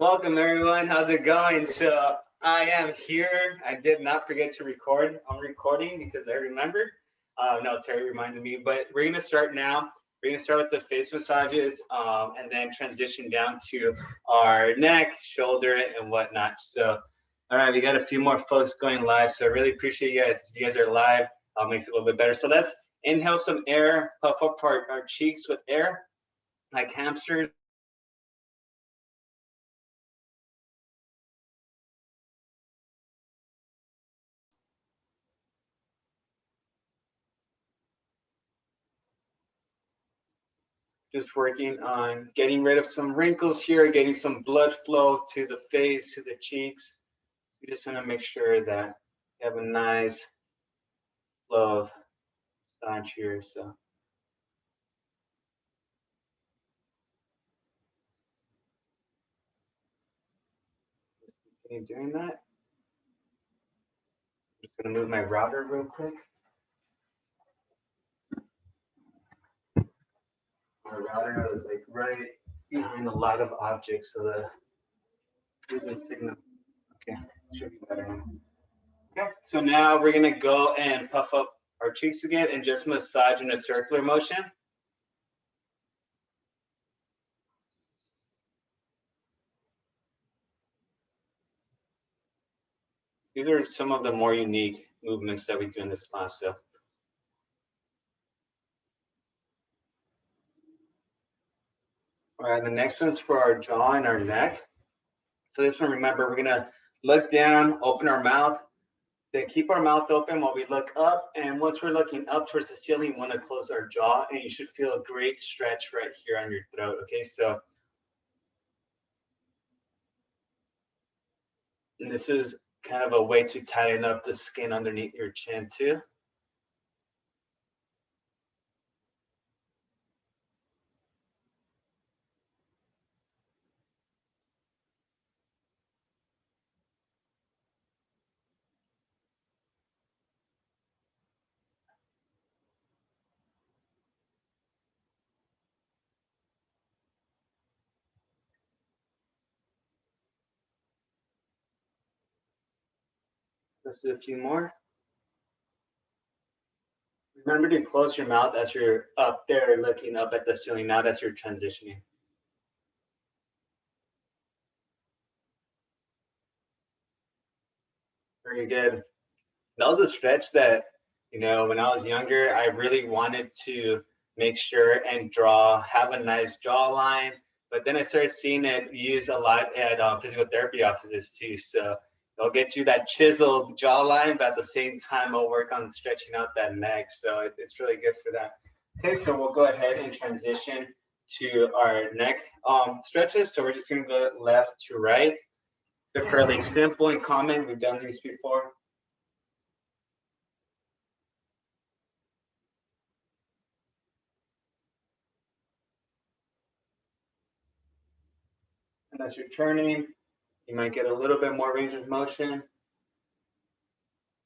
Welcome everyone. How's it going? So I am here. I did not forget to record. I'm recording because I remembered. No, Terry reminded me. But we're gonna start now. We're gonna start with the face massages, and then transition down to our neck, shoulder, and whatnot. So, all right, we got a few more folks going live. So I really appreciate you guys. You guys are live. Makes it a little bit better. So let's inhale some air, puff up our cheeks with air, like hamsters. Just working on getting rid of some wrinkles here, getting some blood flow to the face, to the cheeks. We just want to make sure that you have a nice flow of massage here. So just continue doing that. I'm just going to move my router real quick. My router is like right behind a lot of objects, so the losing signal. Okay, should be better now. Okay, so now we're gonna go and puff up our cheeks again and just massage in a circular motion. These are some of the more unique movements that we do in this class. So. All right, the next one's for our jaw and our neck. So this one, remember, we're gonna look down, open our mouth, then keep our mouth open while we look up. And once we're looking up towards the ceiling, we wanna close our jaw, and you should feel a great stretch right here on your throat, okay? So, and this is kind of a way to tighten up the skin underneath your chin too. Let's do a few more. Remember to close your mouth as you're up there looking up at the ceiling, not as you're transitioning. Very good. That was a stretch that, you know, when I was younger, I really wanted to make sure and have a nice jawline. But then I started seeing it used a lot at physical therapy offices too. So it'll get you that chiseled jawline, but at the same time, it'll work on stretching out that neck. So it's really good for that. Okay, so we'll go ahead and transition to our neck stretches. So we're just gonna go left to right. They're fairly simple and common. We've done these before. And as you're turning, you might get a little bit more range of motion.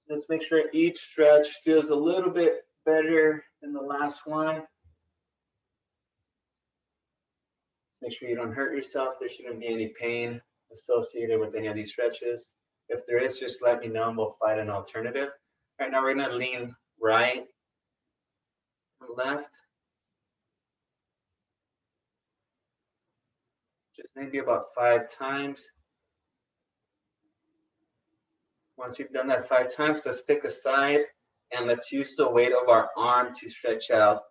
Let's make sure each stretch feels a little bit better than the last one. Make sure you don't hurt yourself. There shouldn't be any pain associated with any of these stretches. If there is, just let me know and we'll find an alternative. All right, now we're gonna lean right, left. Just maybe about 5 times. Once you've done that 5 times, let's pick a side and let's use the weight of our arm to stretch out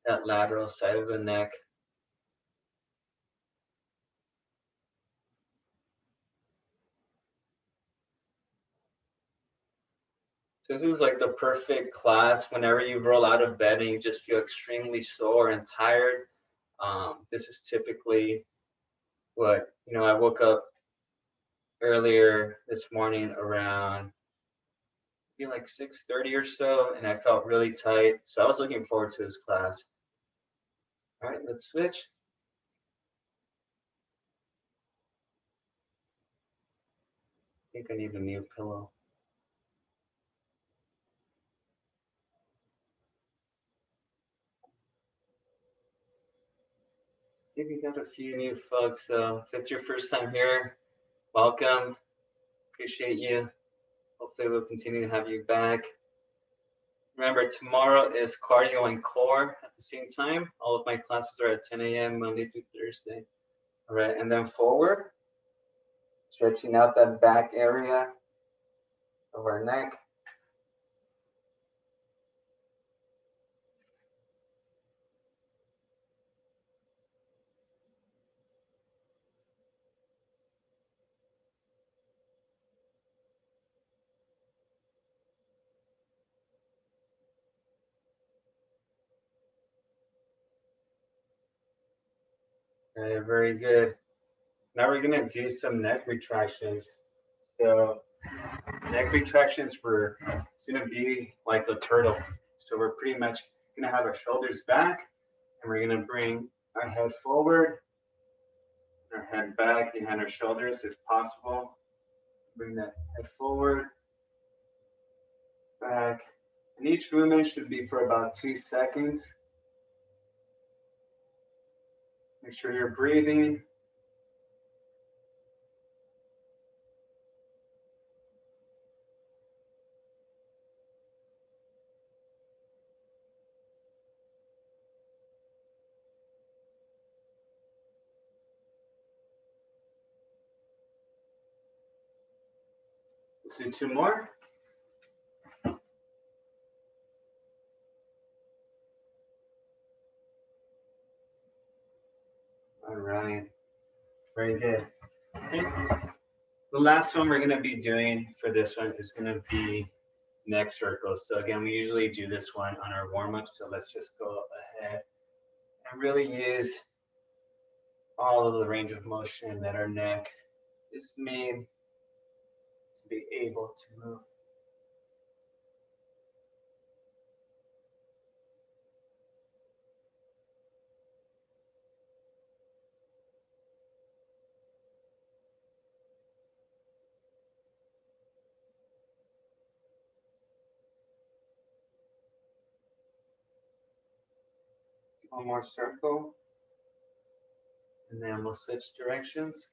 that lateral side of the neck. So this is like the perfect class whenever you roll out of bed and you just feel extremely sore and tired. This is typically what, you know, I woke up earlier this morning around maybe like 6:30 or so, and I felt really tight. So I was looking forward to this class. All right, let's switch. I think I need a new pillow. Maybe you got a few new folks. So if it's your first time here, welcome. Appreciate you. Hopefully we'll continue to have you back. Remember, tomorrow is cardio and core at the same time. All of my classes are at 10 a.m. Monday through Thursday. All right, and then forward, stretching out that back area of our neck. Okay, very good. Now we're gonna do some neck retractions. So neck retractions, it's gonna be like a turtle. So we're pretty much gonna have our shoulders back and we're gonna bring our head forward, our head back behind our shoulders if possible. Bring that head forward, back. And each movement should be for about 2 seconds. Make sure you're breathing. Let's do 2 more. All right, very good. Okay. The last one we're going to be doing for this one is going to be neck circles. So again, we usually do this one on our warm-up. So let's just go ahead and really use all of the range of motion that our neck is made to be able to move. One more circle, and then we'll switch directions.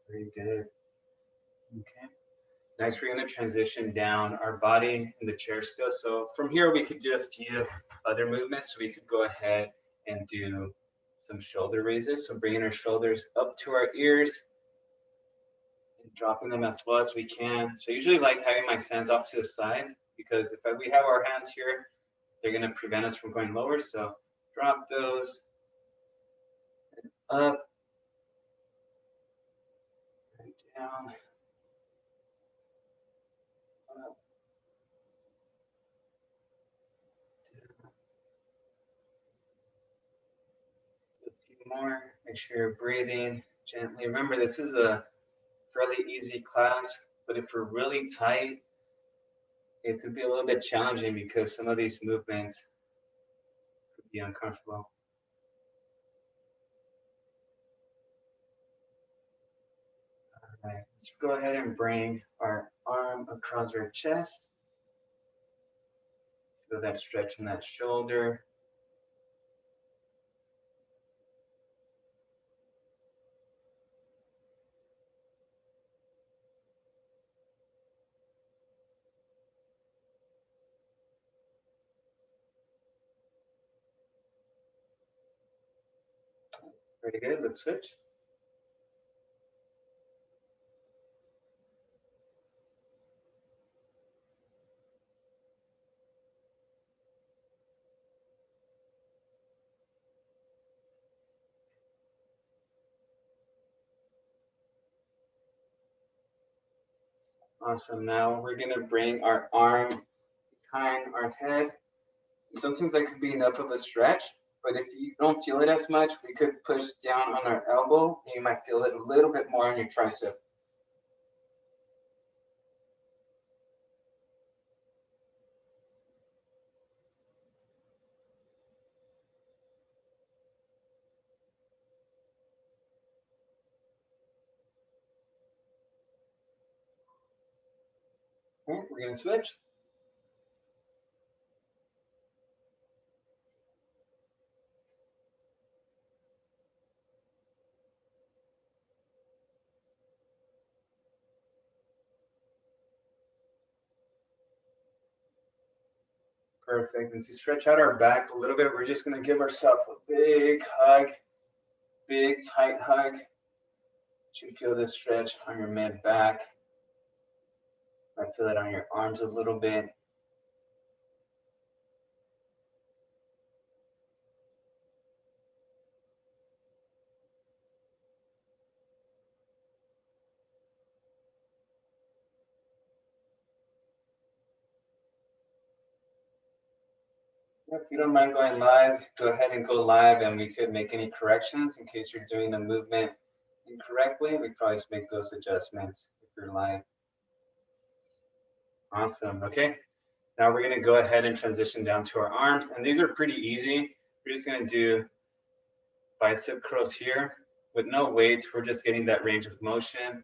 Very good. Okay. Next, we're going to transition down our body in the chair still. So from here, we could do a few other movements. So we could go ahead and do some shoulder raises. So bringing our shoulders up to our ears and dropping them as low as we can. So I usually like having my hands off to the side because if we have our hands here, they're going to prevent us from going lower. So drop those and up and down. Up, down. So a few more. Make sure you're breathing gently. Remember, this is a fairly easy class, but if we're really tight, it could be a little bit challenging because some of these movements could be uncomfortable. All right, let's go ahead and bring our arm across our chest. Feel that stretch in that shoulder. Very good, let's switch. Awesome, now we're gonna bring our arm behind our head. Sometimes that could be enough of a stretch, but if you don't feel it as much, we could push down on our elbow and you might feel it a little bit more on your tricep. Okay, we're gonna switch. Perfect. And to stretch out our back a little bit, we're just gonna give ourselves a big hug, big tight hug. You should feel this stretch on your mid back. I feel it on your arms a little bit. If you don't mind going live, go ahead and go live, and we could make any corrections in case you're doing the movement incorrectly. We probably make those adjustments if you're live. Awesome. Okay. Now we're going to go ahead and transition down to our arms, and these are pretty easy. We're just going to do bicep curls here with no weights. We're just getting that range of motion.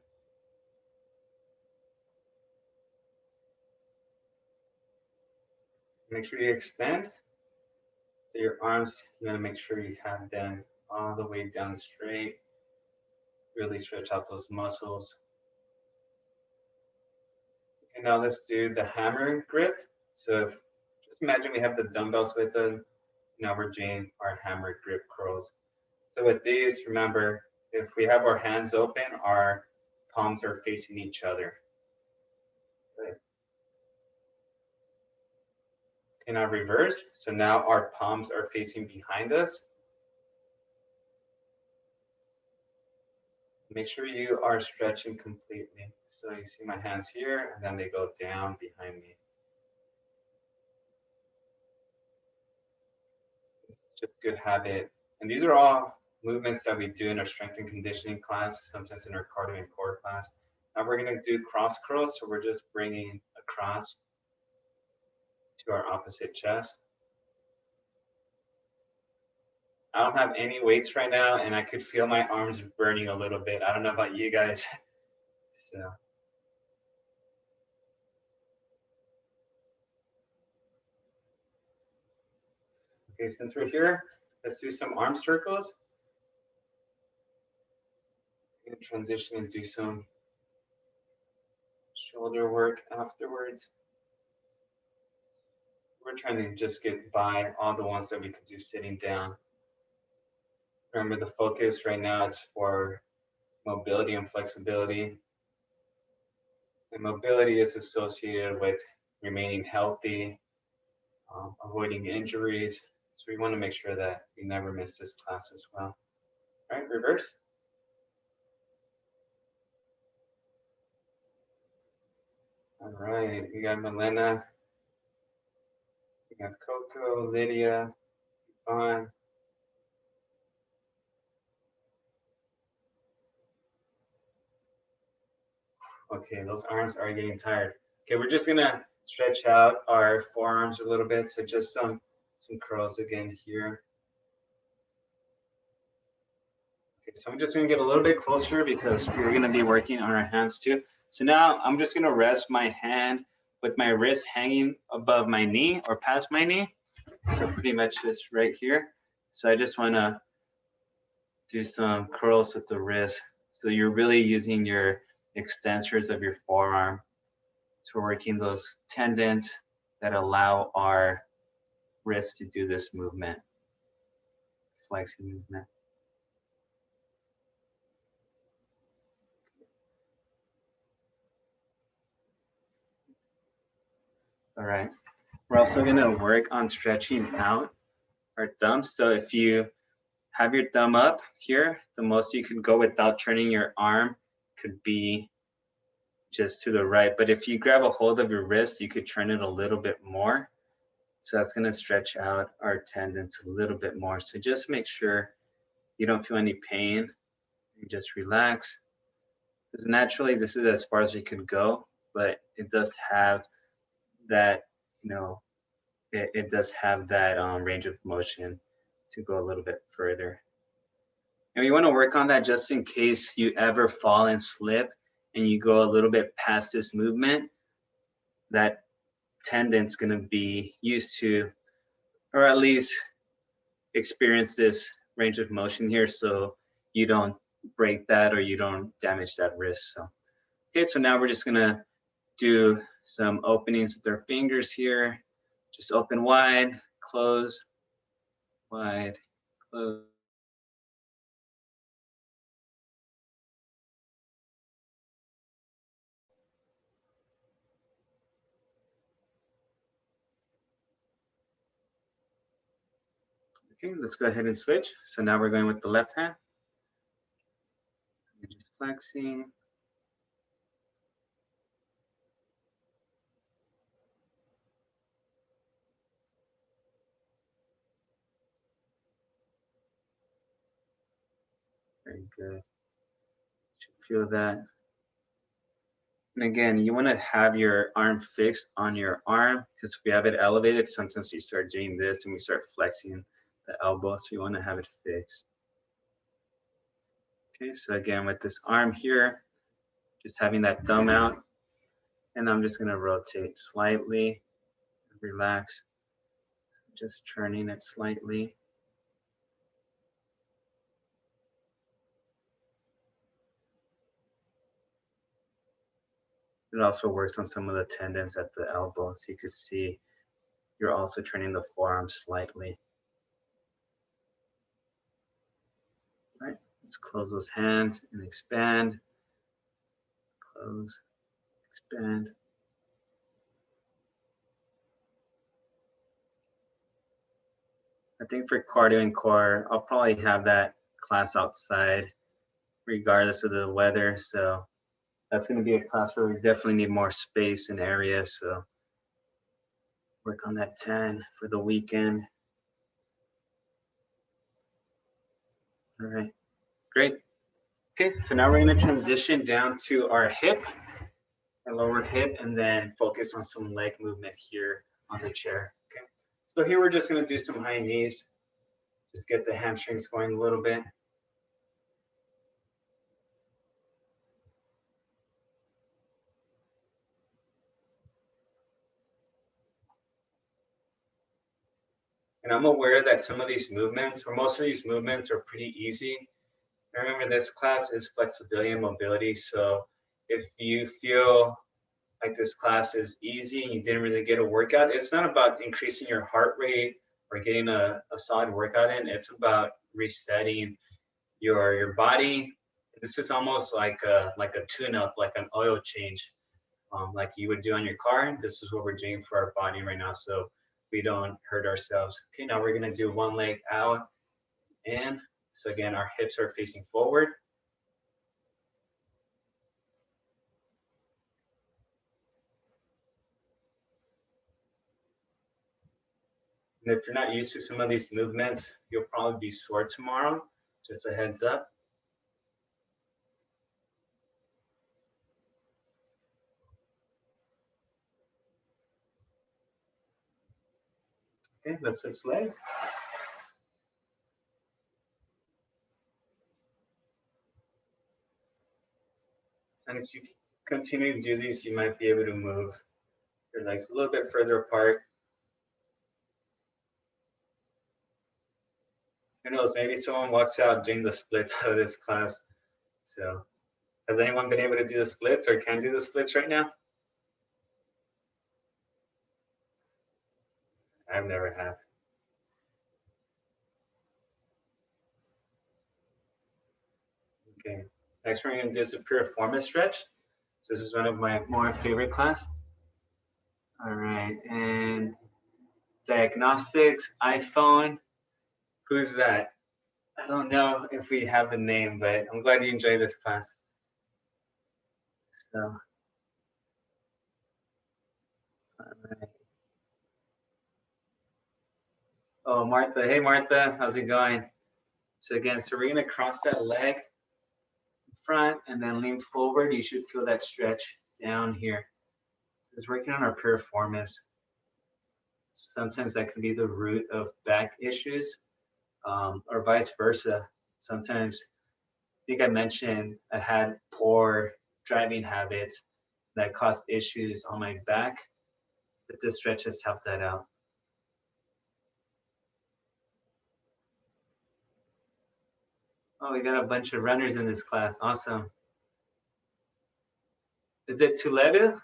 Make sure you extend. So your arms, you want to make sure you have them all the way down straight. Really stretch out those muscles. Okay, now let's do the hammer grip. So just imagine we have the dumbbells with us. Now we're doing our hammer grip curls. So with these, remember, if we have our hands open, our palms are facing each other. Good. Okay, now reverse. So now our palms are facing behind us. Make sure you are stretching completely. So you see my hands here, and then they go down behind me. It's just good habit. And these are all movements that we do in our strength and conditioning class, sometimes in our cardio and core class. Now we're gonna do cross curls. So we're just bringing across to our opposite chest. I don't have any weights right now, and I could feel my arms burning a little bit. I don't know about you guys. So. Okay, since we're here, let's do some arm circles. I'm gonna transition and do some shoulder work afterwards. We're trying to just get by all the ones that we could do sitting down. Remember, the focus right now is for mobility and flexibility. And mobility is associated with remaining healthy, avoiding injuries. So we want to make sure that we never miss this class as well. All right, reverse. All right, we got Milena, we got Coco, Lydia, Yvonne. Okay, those arms are getting tired. Okay, we're just gonna stretch out our forearms a little bit. So just some curls again here. Okay, so I'm just gonna get a little bit closer because we're gonna be working on our hands too. So now I'm just gonna rest my hand with my wrist hanging above my knee or past my knee. So pretty much just right here. So I just wanna do some curls with the wrist. So you're really using your extensors of your forearm. So we're working those tendons that allow our wrist to do this movement, flexing movement. All right. We're also going to work on stretching out our thumbs. So if you have your thumb up here, the most you can go without turning your arm could be just to the right. But if you grab a hold of your wrist, you could turn it a little bit more. So that's going to stretch out our tendons a little bit more. So just make sure you don't feel any pain. You just relax. Because naturally, this is as far as we could go, but it does have that, you know, it does have that range of motion to go a little bit further. And we want to work on that just in case you ever fall and slip and you go a little bit past this movement. that tendon's going to be used to, or at least experience this range of motion here, so you don't break that or you don't damage that wrist. So, okay, so now we're just gonna do some openings with our fingers here. Just open wide, close, wide, close. Okay, let's go ahead and switch. So now we're going with the left hand. So just flexing. Very good. Should feel that. And again, you want to have your arm fixed on your arm, because if we have it elevated, sometimes you start doing this and we start flexing the elbow. So you want to have it fixed. Okay, so again, with this arm here, just having that thumb out, and I'm just going to rotate slightly, relax, just turning it slightly. It also works on some of the tendons at the elbow, so you can see you're also turning the forearm slightly. All right, let's close those hands and expand. Close, expand. I think for cardio and core, I'll probably have that class outside regardless of the weather. So that's going to be a class where we definitely need more space and area. So work on that 10 for the weekend. All right, great. Okay, so now we're going to transition down to our hip, our lower hip, and then focus on some leg movement here on the chair. Okay, so here we're just going to do some high knees, just get the hamstrings going a little bit. And I'm aware that some of these movements, or most of these movements, are pretty easy. Remember, this class is flexibility and mobility. So if you feel like this class is easy and you didn't really get a workout, it's not about increasing your heart rate or getting a solid workout in. It's about resetting your body. This is almost like a tune-up, like an oil change, like you would do on your car. This is what we're doing for our body right now, so we don't hurt ourselves. Okay, now we're gonna do one leg out in. So again, our hips are facing forward. And if you're not used to some of these movements, you'll probably be sore tomorrow. Just a heads up. Okay, let's switch legs. And as you continue to do these, you might be able to move your legs a little bit further apart. Who knows, maybe someone walks out doing the splits out of this class. So has anyone been able to do the splits or can do the splits right now? I've never have. Okay, next we're gonna do is a piriformis stretch. So this is one of my more favorite class. All right, and diagnostics, iPhone. Who's that? I don't know if we have a name, but I'm glad you enjoy this class. So, all right. Oh, Martha. Hey, Martha. How's it going? So again, so we're going to cross that leg in front and then lean forward. You should feel that stretch down here. So it's working on our piriformis. Sometimes that can be the root of back issues, or vice versa. Sometimes, I think I mentioned I had poor driving habits that caused issues on my back. But this stretch has helped that out. Oh, we got a bunch of runners in this class. Awesome. Is it Tuledu?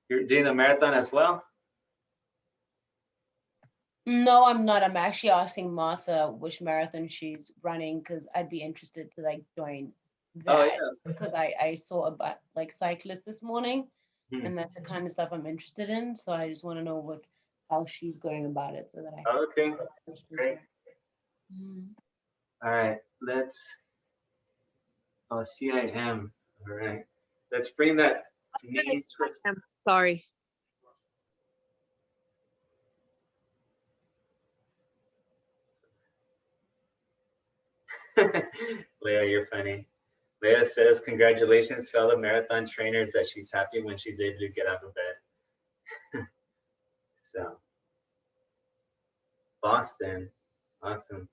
You're doing a marathon as well? No, I'm not. I'm actually asking Martha which marathon she's running because I'd be interested to like join Oh, that yeah. because I saw about like cyclists this morning Hmm. and that's the kind of stuff I'm interested in. So I just want to know how she's going about it so that I Oh, okay. can. Great. Mhm. All right. CIM. All right. Let's bring that knee twist. Sorry. Leah, you're funny. Leah says, congratulations, fellow marathon trainers, that she's happy when she's able to get out of bed. So, Boston. Awesome.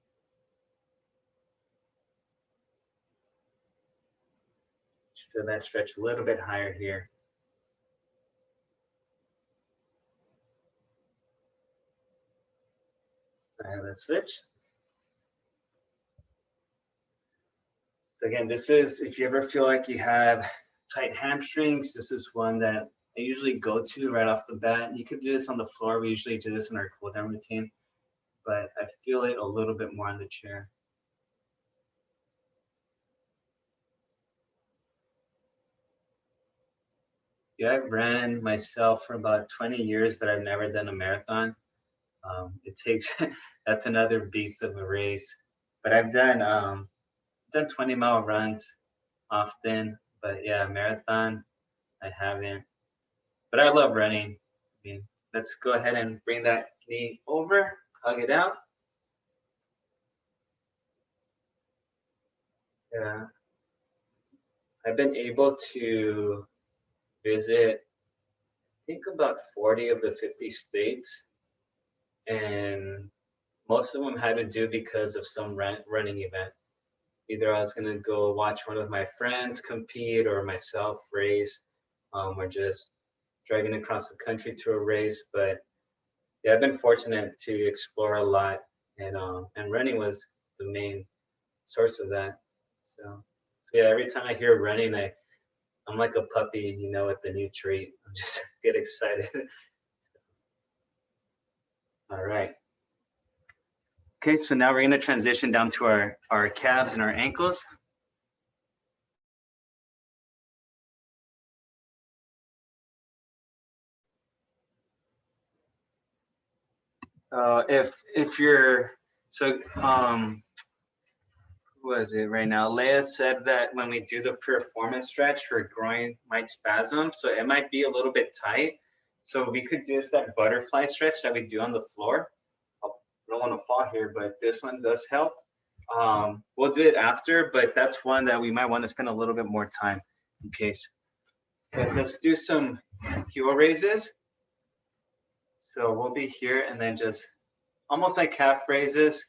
Feel that stretch a little bit higher here. All right, let's switch. So again, this is, if you ever feel like you have tight hamstrings, this is one that I usually go to right off the bat. You could do this on the floor. We usually do this in our cool down routine, but I feel it a little bit more on the chair. Yeah, I've ran myself for about 20 years, but I've never done a marathon. It takes, that's another beast of a race. But I've done 20-mile runs often, but yeah, marathon, I haven't. But I love running. I mean, let's go ahead and bring that knee over, hug it out. Yeah, I've been able to visit, I think about 40 of the 50 states, and most of them had to do because of some running event. Either I was gonna go watch one of my friends compete or myself race, or just driving across the country to a race. But yeah, I've been fortunate to explore a lot, and running was the main source of that. So yeah, every time I hear running, I'm like a puppy, with the new treat. I'm just get excited. All right. Okay, so now we're gonna transition down to our calves and our ankles. If you're who was it right now? Leah said that when we do the performance stretch, her groin might spasm, so it might be a little bit tight. So we could do that butterfly stretch that we do on the floor. I don't want to fall here, but this one does help. We'll do it after, but that's one that we might want to spend a little bit more time in case. Okay, let's do some heel raises. So we'll be here and then just almost like calf raises,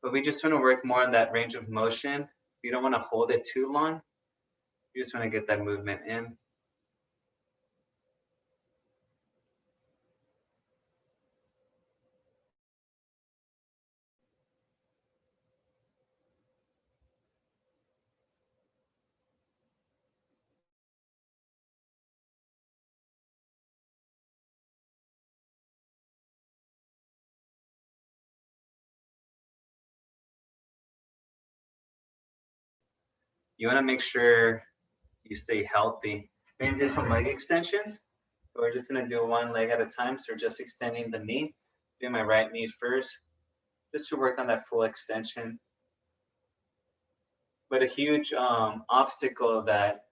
but we just want to work more on that range of motion. You don't want to hold it too long. You just want to get that movement in. You want to make sure you stay healthy. We're going to do some leg extensions. So we're just going to do one leg at a time. So we're just extending the knee. Do my right knee first, just to work on that full extension. But a huge obstacle that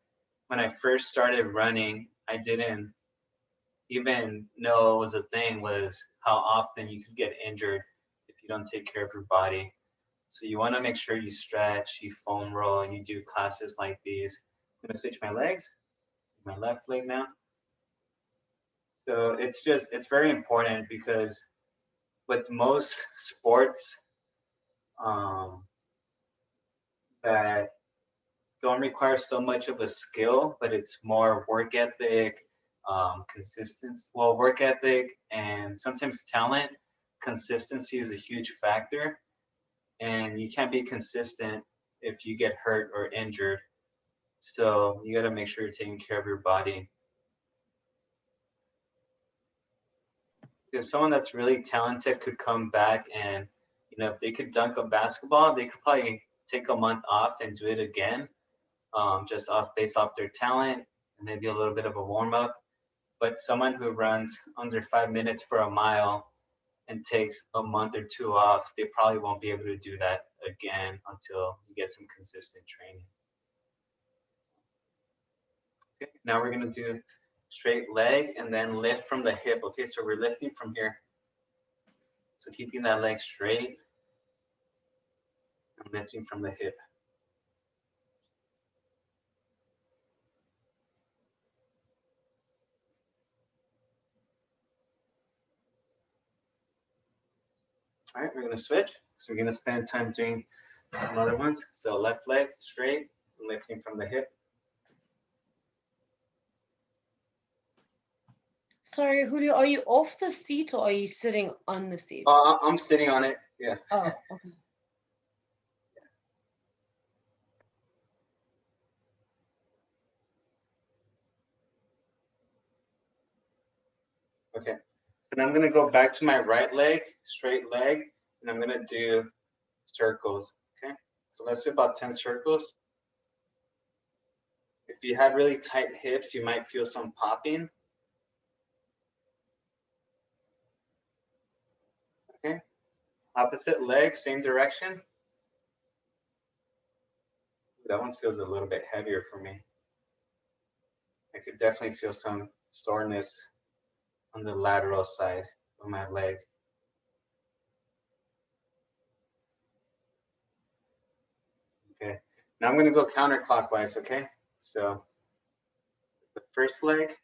when I first started running, I didn't even know it was a thing was how often you could get injured if you don't take care of your body. So you want to make sure you stretch, you foam roll, and you do classes like these. I'm gonna switch my legs, my left leg now. So it's very important because with most sports um, that don't require so much of a skill, but it's more work ethic, work ethic, and sometimes talent. Consistency is a huge factor, and you can't be consistent if you get hurt or injured. So you got to make sure you're taking care of your body. Because someone that's really talented could come back and, if they could dunk a basketball, they could probably take a month off and do it again, just based off their talent and maybe a little bit of a warm up. But someone who runs under 5 minutes for a mile and takes a month or two off, they probably won't be able to do that again until you get some consistent training. Okay, now we're gonna do straight leg and then lift from the hip. Okay, so we're lifting from here. So keeping that leg straight and lifting from the hip. All right, we're gonna switch. So we're gonna spend time doing some other ones. So left leg straight, lifting from the hip. Sorry, Julio, are you off the seat or are you sitting on the seat? I'm sitting on it, yeah. Oh, okay. Okay, so now I'm gonna go back to my right leg, straight leg, and I'm gonna do circles, okay? So let's do about 10 circles. If you have really tight hips, you might feel some popping. Okay, opposite leg, same direction. That one feels a little bit heavier for me. I could definitely feel some soreness on the lateral side of my leg. Okay, now I'm gonna go counterclockwise, okay? So the first leg,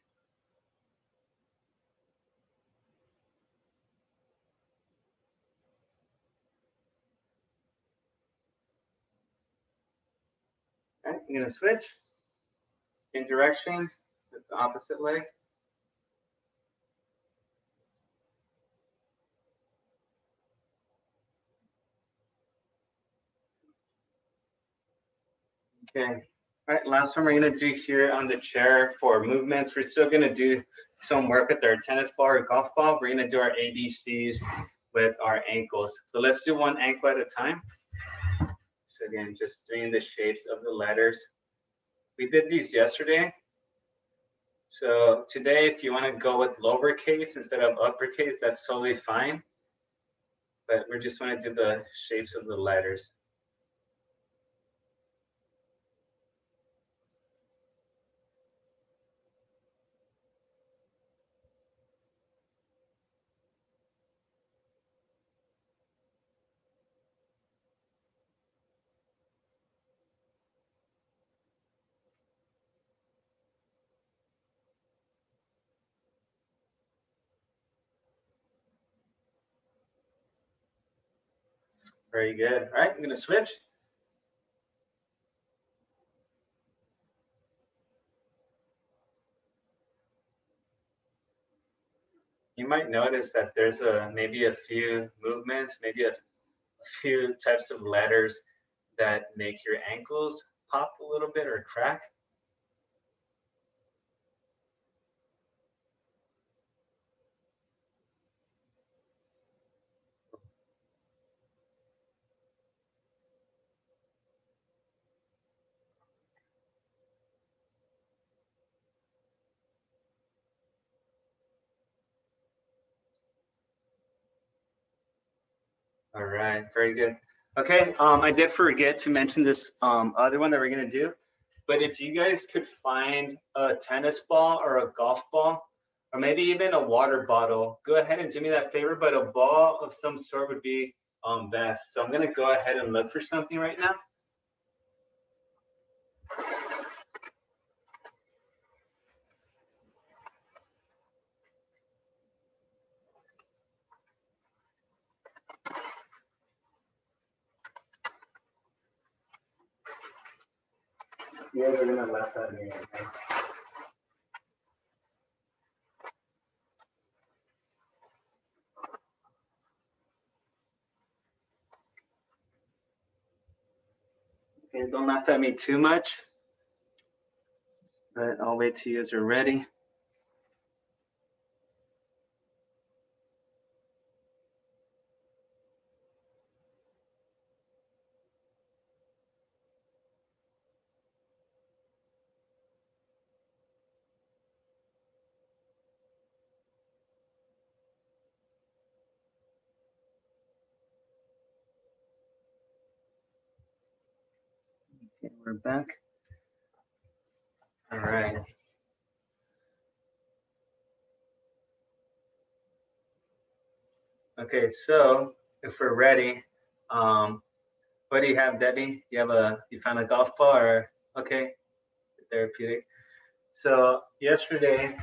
okay, I'm gonna switch in direction with the opposite leg. Okay, all right, last one we're gonna do here on the chair for movements. We're still gonna do some work with our tennis ball or golf ball. We're gonna do our ABCs with our ankles. So let's do one ankle at a time. So again, just doing the shapes of the letters. We did these yesterday. So today, if you want to go with lowercase instead of uppercase, that's totally fine. But we just want to do the shapes of the letters. Very good. All right, I'm going to switch. You might notice that there's maybe a few movements, maybe a few types of letters that make your ankles pop a little bit or crack. All right, very good. Okay, I did forget to mention this other one that we're gonna do, but if you guys could find a tennis ball or a golf ball, or maybe even a water bottle, go ahead and do me that favor, but a ball of some sort would be best. So I'm gonna go ahead and look for something right now. You guys are gonna laugh at me, okay? Okay, don't laugh at me too much, but I'll wait till you guys are ready. Okay, we're back. All right. Okay, so if we're ready, what do you have, Debbie? You found a golf ball or okay, therapeutic. So yesterday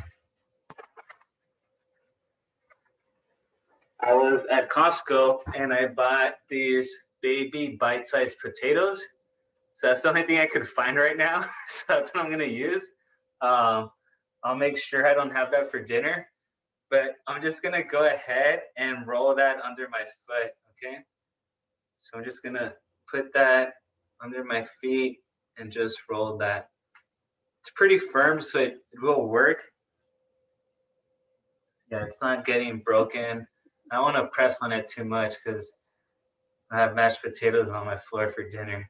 I was at Costco and I bought these baby bite-sized potatoes. So that's the only thing I could find right now. So that's what I'm gonna use. Um, I'll make sure I don't have that for dinner, but I'm just gonna go ahead and roll that under my foot, okay? So I'm just gonna put that under my feet and just roll that. It's pretty firm, so it will work. Yeah, it's not getting broken. I don't want to press on it too much because I have mashed potatoes on my floor for dinner.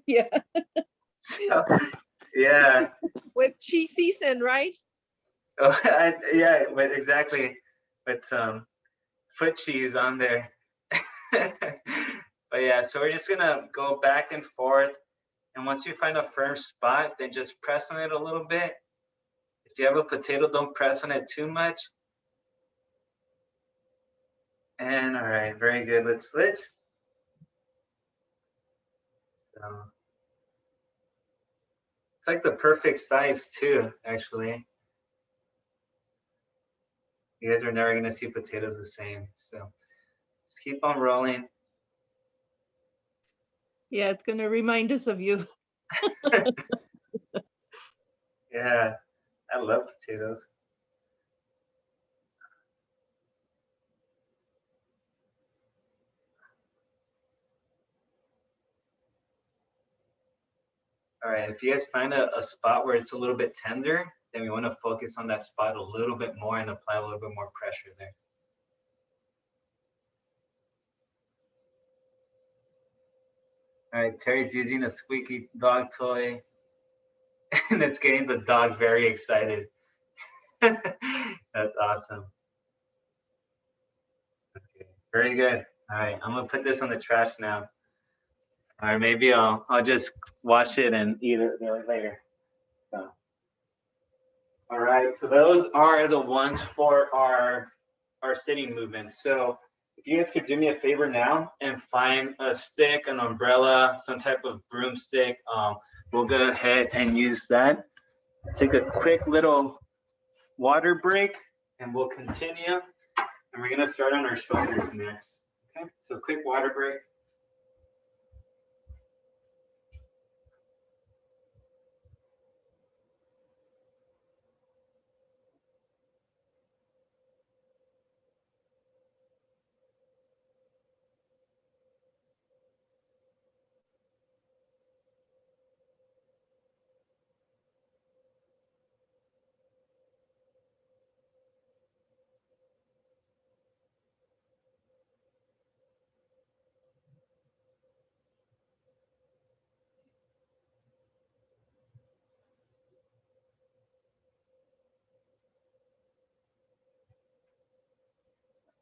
Yeah. So, yeah. With cheese season, right? Oh, yeah, but exactly. With some foot cheese on there. But yeah, so we're just gonna go back and forth. And once you find a firm spot, then just press on it a little bit. If you have a potato, don't press on it too much. And all right, very good. Let's switch. So it's like the perfect size too, actually. You guys are never gonna see potatoes the same. So just keep on rolling. Yeah, it's going to remind us of you. Yeah, I love potatoes. All right, if you guys find a spot where it's a little bit tender, then we want to focus on that spot a little bit more and apply a little bit more pressure there. All right, Terry's using a squeaky dog toy and it's getting the dog very excited. That's awesome. Okay, very good. All right, I'm gonna put this on the trash now. Or maybe I'll just wash it and eat it later. So, all right. So those are the ones for our sitting movements. So if you guys could do me a favor now and find a stick, an umbrella, some type of broomstick, we'll go ahead and use that. Take a quick little water break, and we'll continue. And we're gonna start on our shoulders next. Okay. So quick water break.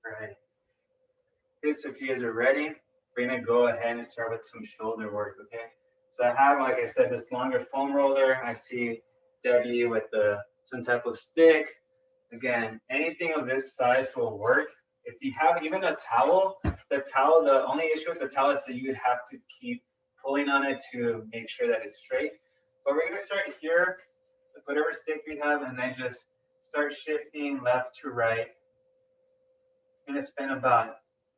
All right. Okay, so if you guys are ready, we're gonna go ahead and start with some shoulder work, okay? So I have, like I said, this longer foam roller. I see Debbie with some type of stick. Again, anything of this size will work. If you have even a towel, the only issue with the towel is that you would have to keep pulling on it to make sure that it's straight. But we're gonna start here with whatever stick we have and then just start shifting left to right. I'm gonna spend about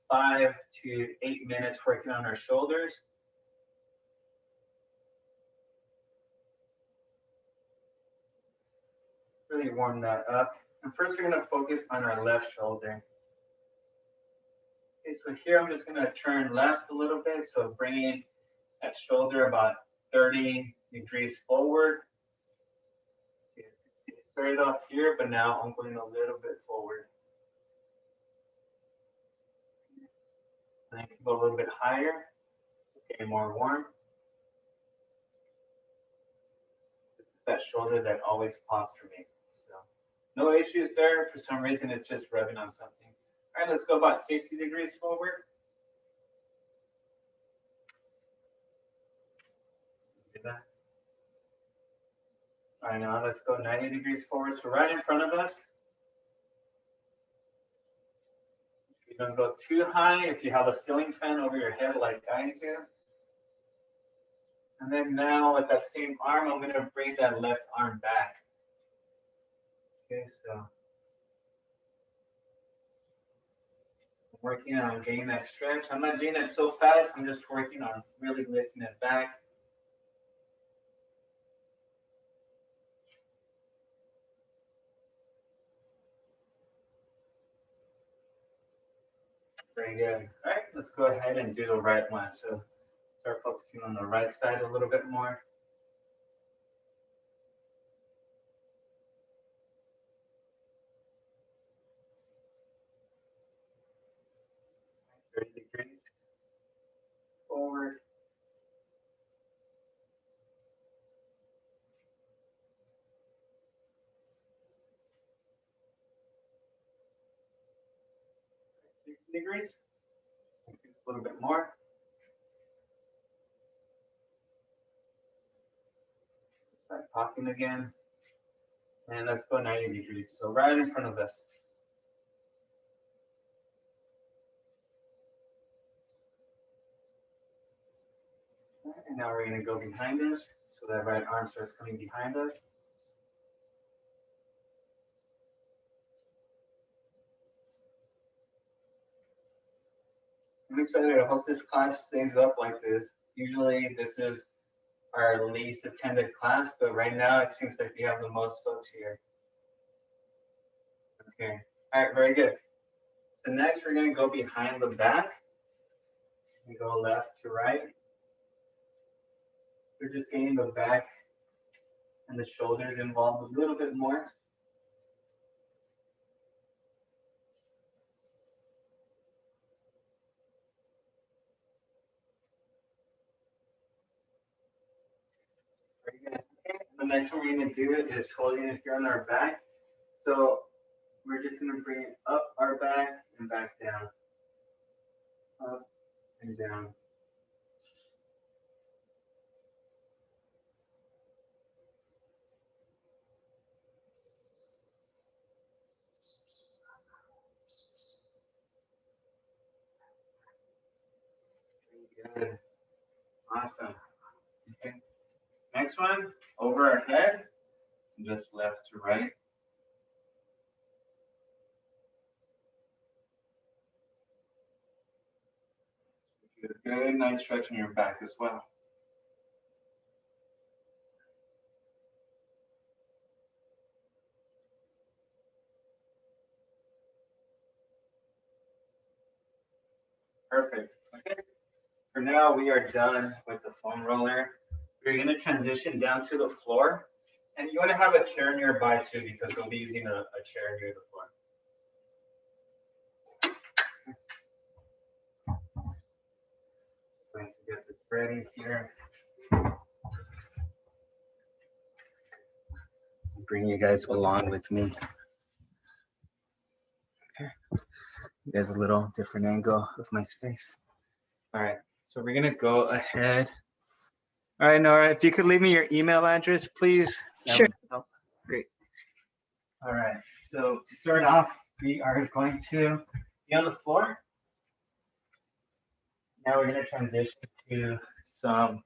5 to 8 minutes working on our shoulders. Really warm that up. And first we're gonna focus on our left shoulder. Okay, Okay, so here I'm just gonna turn left a little bit. So bringing that shoulder about 30 degrees forward. Okay, it started off here, but now I'm going a little bit forward. And I can go a little bit higher, getting more warm. This is that shoulder that always pops for me. So no issues there. For some reason, it's just rubbing on something. All right, let's go about 60 degrees forward. Do that. All right, now let's go 90 degrees forward. So right in front of us. You don't go too high if you have a ceiling fan over your head like I do. And then now with that same arm, I'm gonna bring that left arm back. Okay, so I'm working on getting that stretch. I'm not doing that so fast. I'm just working on really lifting it back. Very good. All right, let's go ahead and do the right one. So start focusing on the right side a little bit more. Degrees forward. Degrees. Increase a little bit more. Start popping again. And let's go 90 degrees. So right in front of us. And now we're going to go behind us. So that right arm starts coming behind us. I'm excited. I hope this class stays up like this. Usually this is our least attended class, but right now it seems like we have the most folks here. Okay, all right, very good. So next we're gonna go behind the back. We go left to right. We're just getting the back and the shoulders involved a little bit more. Very good. Okay. The next one we're gonna do is holding it here on our back. So we're just gonna bring it up our back and back down. Up and down. Good. Awesome. Okay. Next one, over our head, just left to right. Get a good, nice stretch in your back as well. Perfect. Okay. For now, we are done with the foam roller. We're going to transition down to the floor. And you want to have a chair nearby too, because we'll be using a chair near the floor. Just going to get this ready here. Bring you guys along with me. Okay. There's a little different angle of my space. All right, so we're gonna go ahead. All right, Nora, if you could leave me your email address, please. That Sure. would help. Great. All right, so to start off, we are going to be on the floor. Now we're gonna transition to some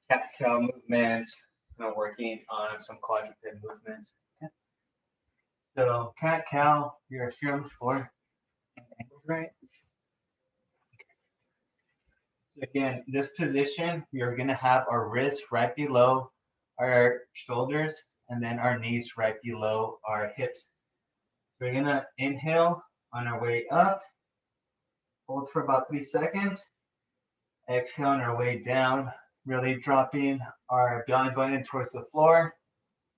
cat-cow movements, working on some quadruped movements. Okay. So cat-cow, you're here on the floor. Right. So again, this position, we're gonna have our wrists right below our shoulders and then our knees right below our hips. We're gonna inhale on our way up Hold for about 3 seconds. Exhale on our way down, really dropping our belly button towards the floor.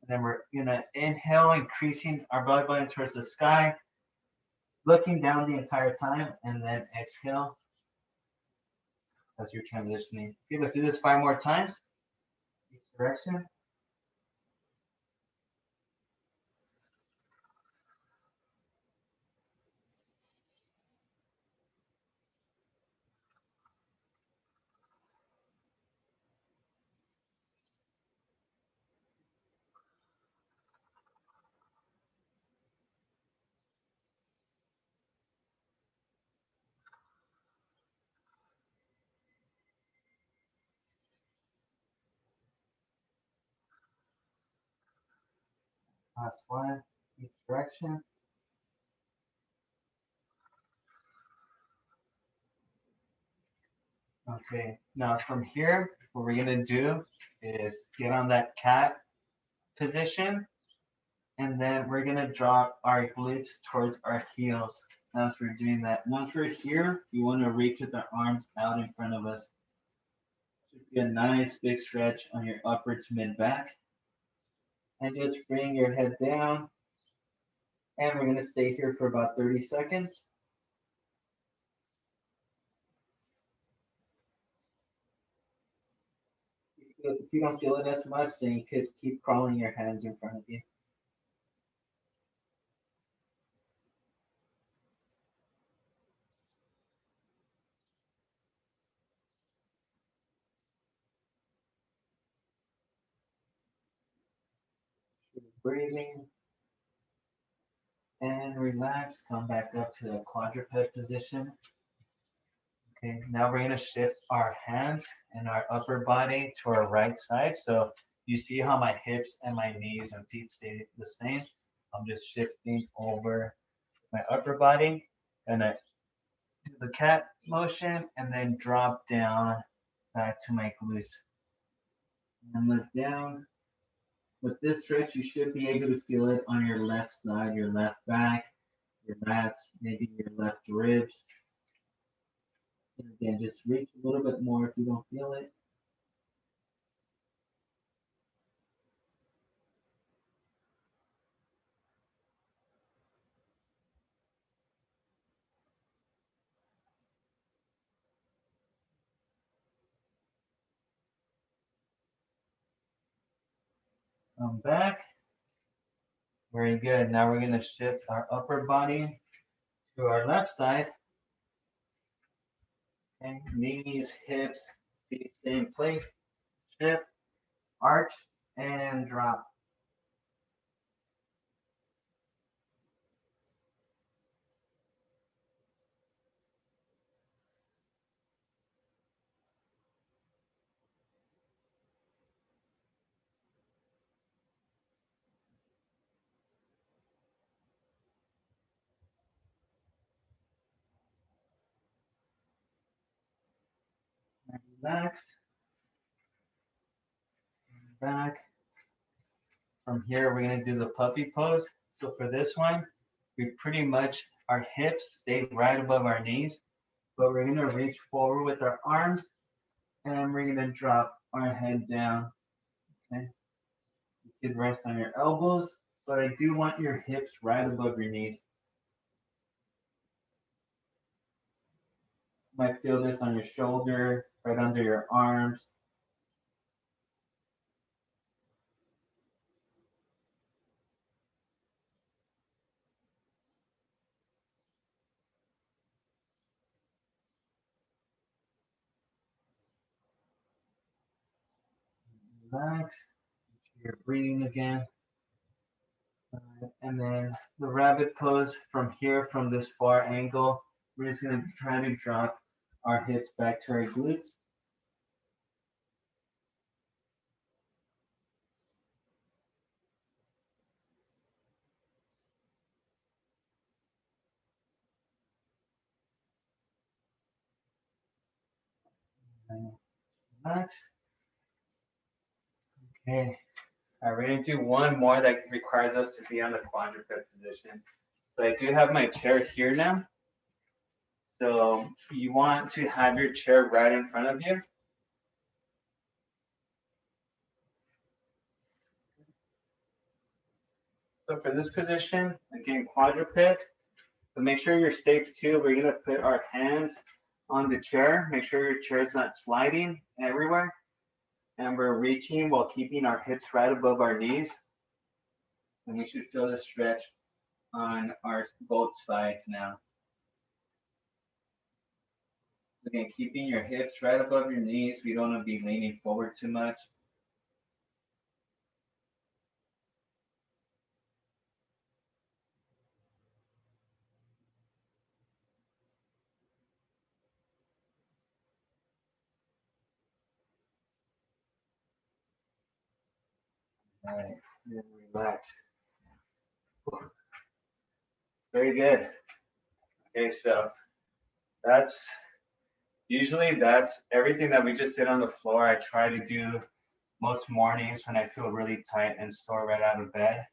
And then we're gonna inhale, increasing our belly button towards the sky, looking down the entire time, and then exhale as you're transitioning. Okay, let's do this 5 more times. Each direction. Last one, each direction. Okay, now from here, what we're gonna do is get on that cat position, and then we're gonna drop our glutes towards our heels. As we're doing that, once we're here, we wanna reach with our arms out in front of us. Get a nice big stretch on your upper to mid back. And just bring your head down. And we're gonna stay here for about 30 seconds. If you don't feel it as much, then you could keep crawling your hands in front of you. Breathing. And relax, come back up to the quadruped position. Okay, now we're gonna shift our hands and our upper body to our right side. So you see how my hips and my knees and feet stay the same. I'm just shifting over my upper body and I do the cat motion and then drop down back to my glutes. And look down. With this stretch, you should be able to feel it on your left side, your left back, your lats, maybe your left ribs. And again, just reach a little bit more if you don't feel it. Come back. Very good. Now we're going to shift our upper body to our left side. Okay, knees, hips, feet stay in place. Shift, arch, and drop. Relax. Back. From here, we're going to do the puppy pose. So for this one, we pretty much, our hips stay right above our knees, but we're going to reach forward with our arms and we're going to drop our head down. Okay. You could rest on your elbows, but I do want your hips right above your knees. You might feel this on your shoulder, right under your arms. Relax. You're breathing again. And then the rabbit pose from here, from this far angle, we're just going to try to drop our hips back to our glutes. And relax. Okay. All right, we're going to do one more that requires us to be on the quadruped position. So I do have my chair here now. So you want to have your chair right in front of you. So for this position, again, quadruped, but make sure you're safe too. We're gonna put our hands on the chair. Make sure your chair is not sliding everywhere. And we're reaching while keeping our hips right above our knees. And we should feel the stretch on our both sides now. Again, keeping your hips right above your knees. We don't want to be leaning forward too much. All right, and relax. Very good. Okay, so that's everything that we just did on the floor. I try to do most mornings when I feel really tight and sore right out of bed.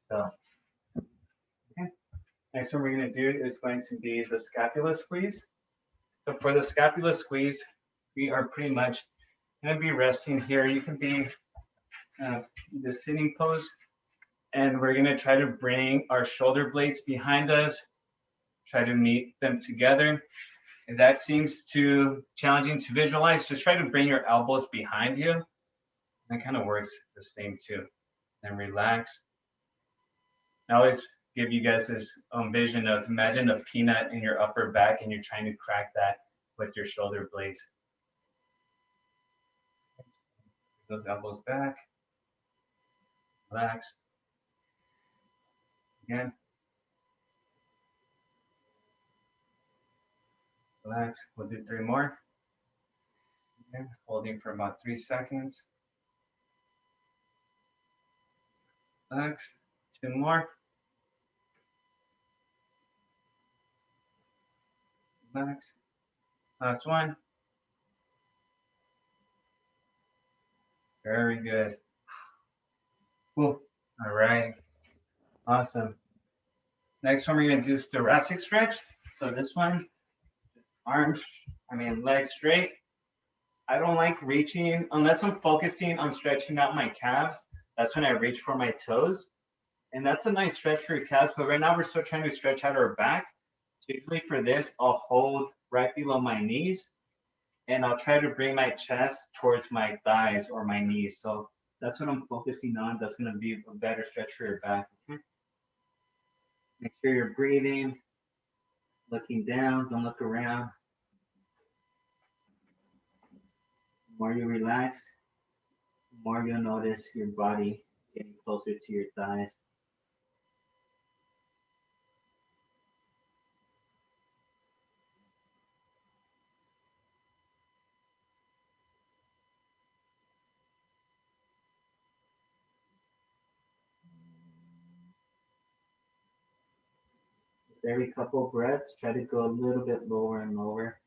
So, okay. Next one we're going to do is going to be the scapula squeeze. So for the scapula squeeze, we are pretty much going to be resting here. You can be the sitting pose, and we're going to try to bring our shoulder blades behind us, try to meet them together. And that seems too challenging to visualize. Just try to bring your elbows behind you. That kind of works the same too. And relax. I always give you guys this vision of imagine a peanut in your upper back and you're trying to crack that with your shoulder blades. Those elbows back. Relax. Again. Relax. We'll do 3 more. Again, holding for about 3 seconds. Relax. 2 more. Relax. Last one. Very good. Cool. All right. Awesome. Next one we're going to do is thoracic stretch. So this one, legs straight. I don't like reaching unless I'm focusing on stretching out my calves. That's when I reach for my toes. And that's a nice stretch for your calves. But right now we're still trying to stretch out our back. So usually for this, I'll hold right below my knees. And I'll try to bring my chest towards my thighs or my knees. So that's what I'm focusing on. That's going to be a better stretch for your back. Okay? Make sure you're breathing, looking down, don't look around. The more you relax, the more you'll notice your body getting closer to your thighs. Every couple breaths, try to go a little bit lower and lower.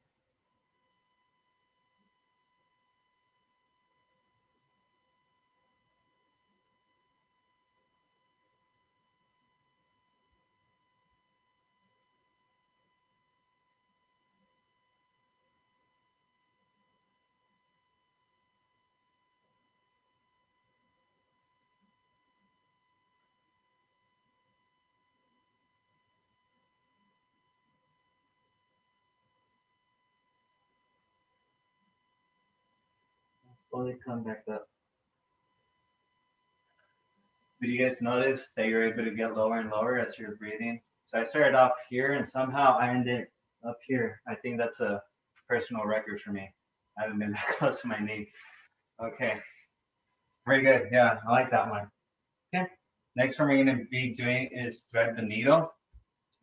Slowly come back up. Did you guys notice that you're able to get lower and lower as you're breathing? So I started off here and somehow I ended up here. I think that's a personal record for me. I haven't been that close to my knee. Okay, very good. Yeah, I like that one. Okay, next one we're gonna be doing is thread the needle.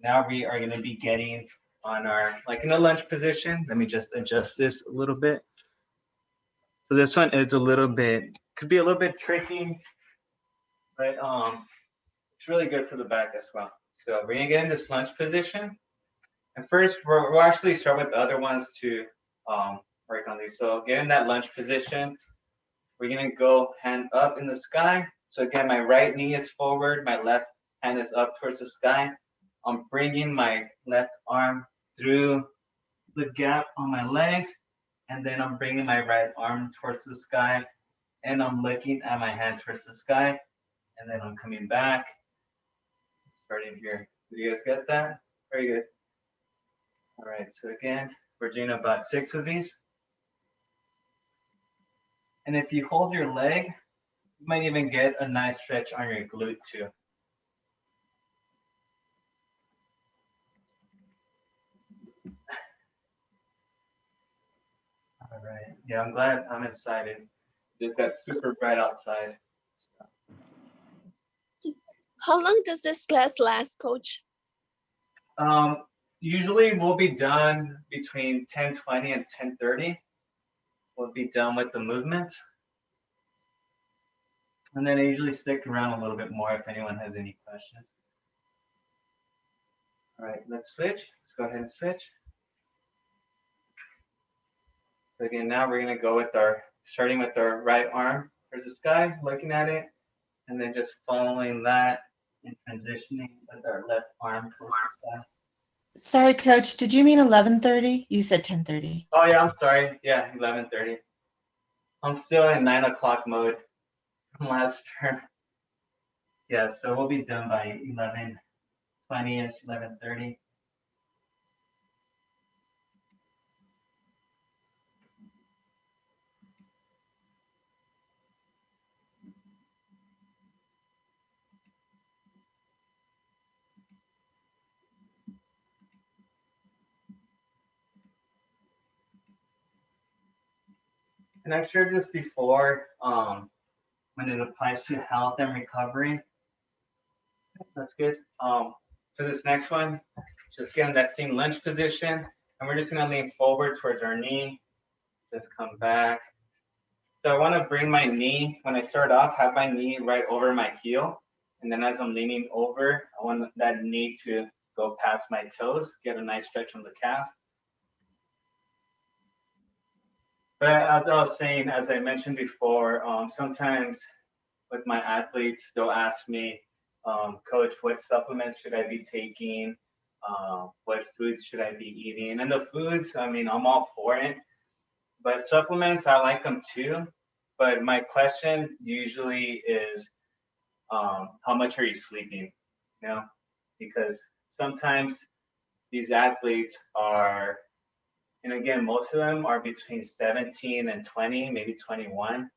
Now we are gonna be getting on our, like in a lunge position. Let me just adjust this a little bit. So this one is could be a little bit tricky, but it's really good for the back as well. So we're gonna get in this lunge position. And first, we'll actually start with the other ones to work on these. So get in that lunge position. We're gonna go hand up in the sky. So again, my right knee is forward, my left hand is up towards the sky. I'm bringing my left arm through the gap on my legs, and then I'm bringing my right arm towards the sky, and I'm looking at my hand towards the sky, and then I'm coming back, starting here. Did you guys get that? Very good. All right, so again, we're doing about 6 of these. And if you hold your leg, you might even get a nice stretch on your glute too. All right, yeah, I'm glad I'm excited. Just got super bright outside. How long does this class last, Coach? Usually we'll be done between 10:20 and 10:30. We'll be done with the movement. And then I usually stick around a little bit more if anyone has any questions. All right, let's switch. Let's go ahead and switch. So again, now we're gonna go with starting with our right arm towards the sky, looking at it, and then just following that and transitioning with our left arm towards the sky. Sorry, Coach, did you mean 11:30? You said 10:30. Oh yeah, I'm sorry. Yeah, 11:30. I'm still in 9 o'clock mode from last term. Yeah, so we'll be done by 11:20ish, 11:30. And I've shared this before, when it applies to health and recovery. That's good. For this next one, just get in that same lunge position, and we're just gonna lean forward towards our knee, just come back. So I wanna bring my knee, when I start off, have my knee right over my heel, and then as I'm leaning over, I want that knee to go past my toes, get a nice stretch on the calf. But as I was saying, as I mentioned before, sometimes with my athletes, they'll ask me, Coach, what supplements should I be taking? What foods should I be eating? And the foods, I mean, I'm all for it. But supplements, I like them too. But my question usually is, how much are you sleeping? You know, because sometimes these athletes are, and again, most of them are between 17 and 20, maybe 21.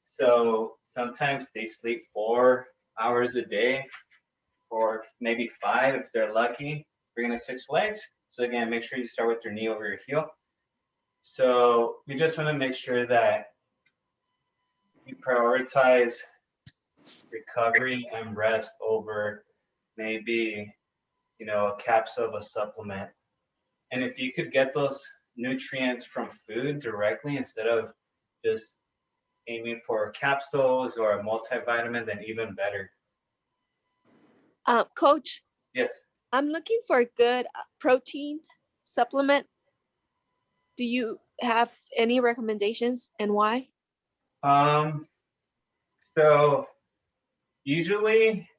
So sometimes they sleep 4 hours a day, or maybe 5 if they're lucky. We're gonna switch legs. So again, make sure you start with your knee over your heel. So we just wanna make sure that you prioritize recovery and rest over maybe, you know, a capsule of a supplement. And if you could get those nutrients from food directly instead of just aiming for capsules or a multivitamin, then even better. Coach, Yes. I'm looking for a good protein supplement. Do you have any recommendations and why? So usually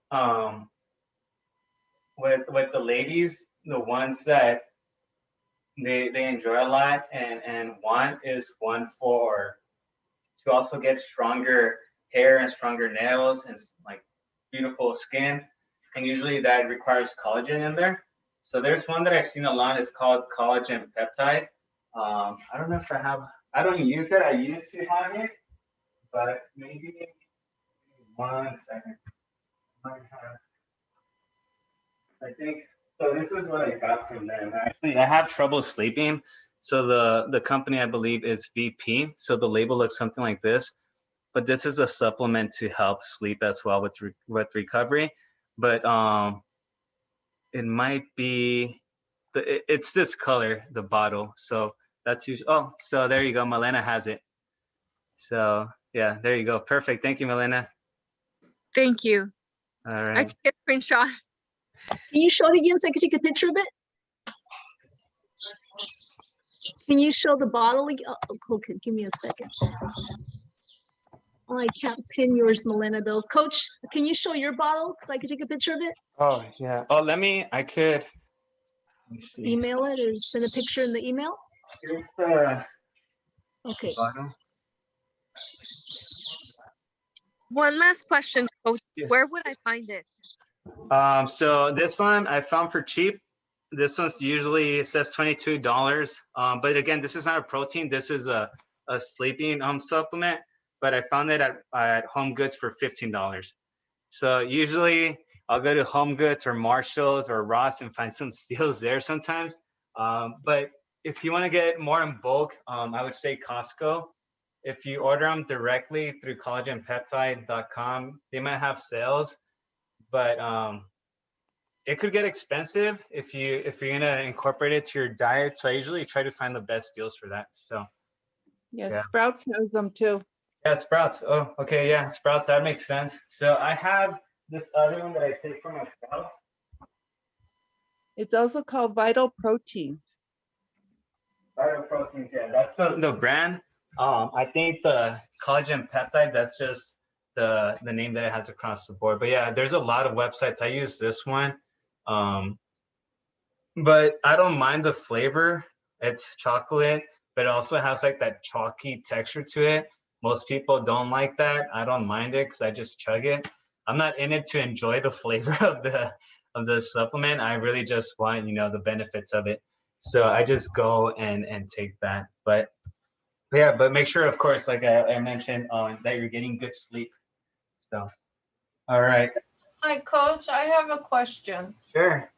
with the ladies, the ones that they enjoy a lot and want is one for to also get stronger hair and stronger nails and like beautiful skin. And usually that requires collagen in there. So there's one that I've seen a lot. It's called collagen peptide. I don't know if I don't use it. I used to have it, but maybe 1 second. I think, so this is what I got from them. Actually, I have trouble sleeping. So the company, I believe, is VP. So the label looks something like this, but this is a supplement to help sleep as well with recovery. But it might be, it's this color, the bottle. So that's usually, oh, so there you go. Milena has it. So yeah, there you go. Perfect. Thank you, Milena. Thank you. All I right. took a screenshot. Can you show it again so I can take a picture of it? Can you show the bottle again? Oh, okay, give me a second. Oh, I can't pin yours, Melina, though. Coach, can you show your bottle so I can take a picture of it? Oh, yeah. Oh, I could me see. email it or send a picture in the email? Here's the Okay. bottom. One last question, Coach. Yes. Where would I find it? So this one I found for cheap. This one's usually, it says $22. But again, this is not a protein. This is a sleeping supplement. But I found it at Home Goods for $15. So usually I'll go to Home Goods or Marshalls or Ross and find some steals there sometimes. But if you want to get more in bulk, I would say Costco. If you order them directly through collagenpeptide.com, they might have sales, but it could get expensive if you're gonna incorporate it to your diet. So I usually try to find the best deals for that. So Yeah, Yeah. Sprouts has them too. yeah, Sprouts. Oh, okay, yeah, Sprouts. That makes sense. So I have this other one that I take for myself. It's also called Vital Proteins. Vital Proteins, yeah, that's the brand. I think the collagen peptide, that's just the name that it has across the board. But yeah, there's a lot of websites. I use this one. But I don't mind the flavor. It's chocolate, but it also has like that chalky texture to it. Most people don't like that. I don't mind it because I just chug it. I'm not in it to enjoy the flavor of the supplement. I really just want, the benefits of it. So I just go and take that. But yeah, but make sure, of course, like I mentioned, that you're getting good sleep. So, all right. Hi, Coach. I have a question. Sure.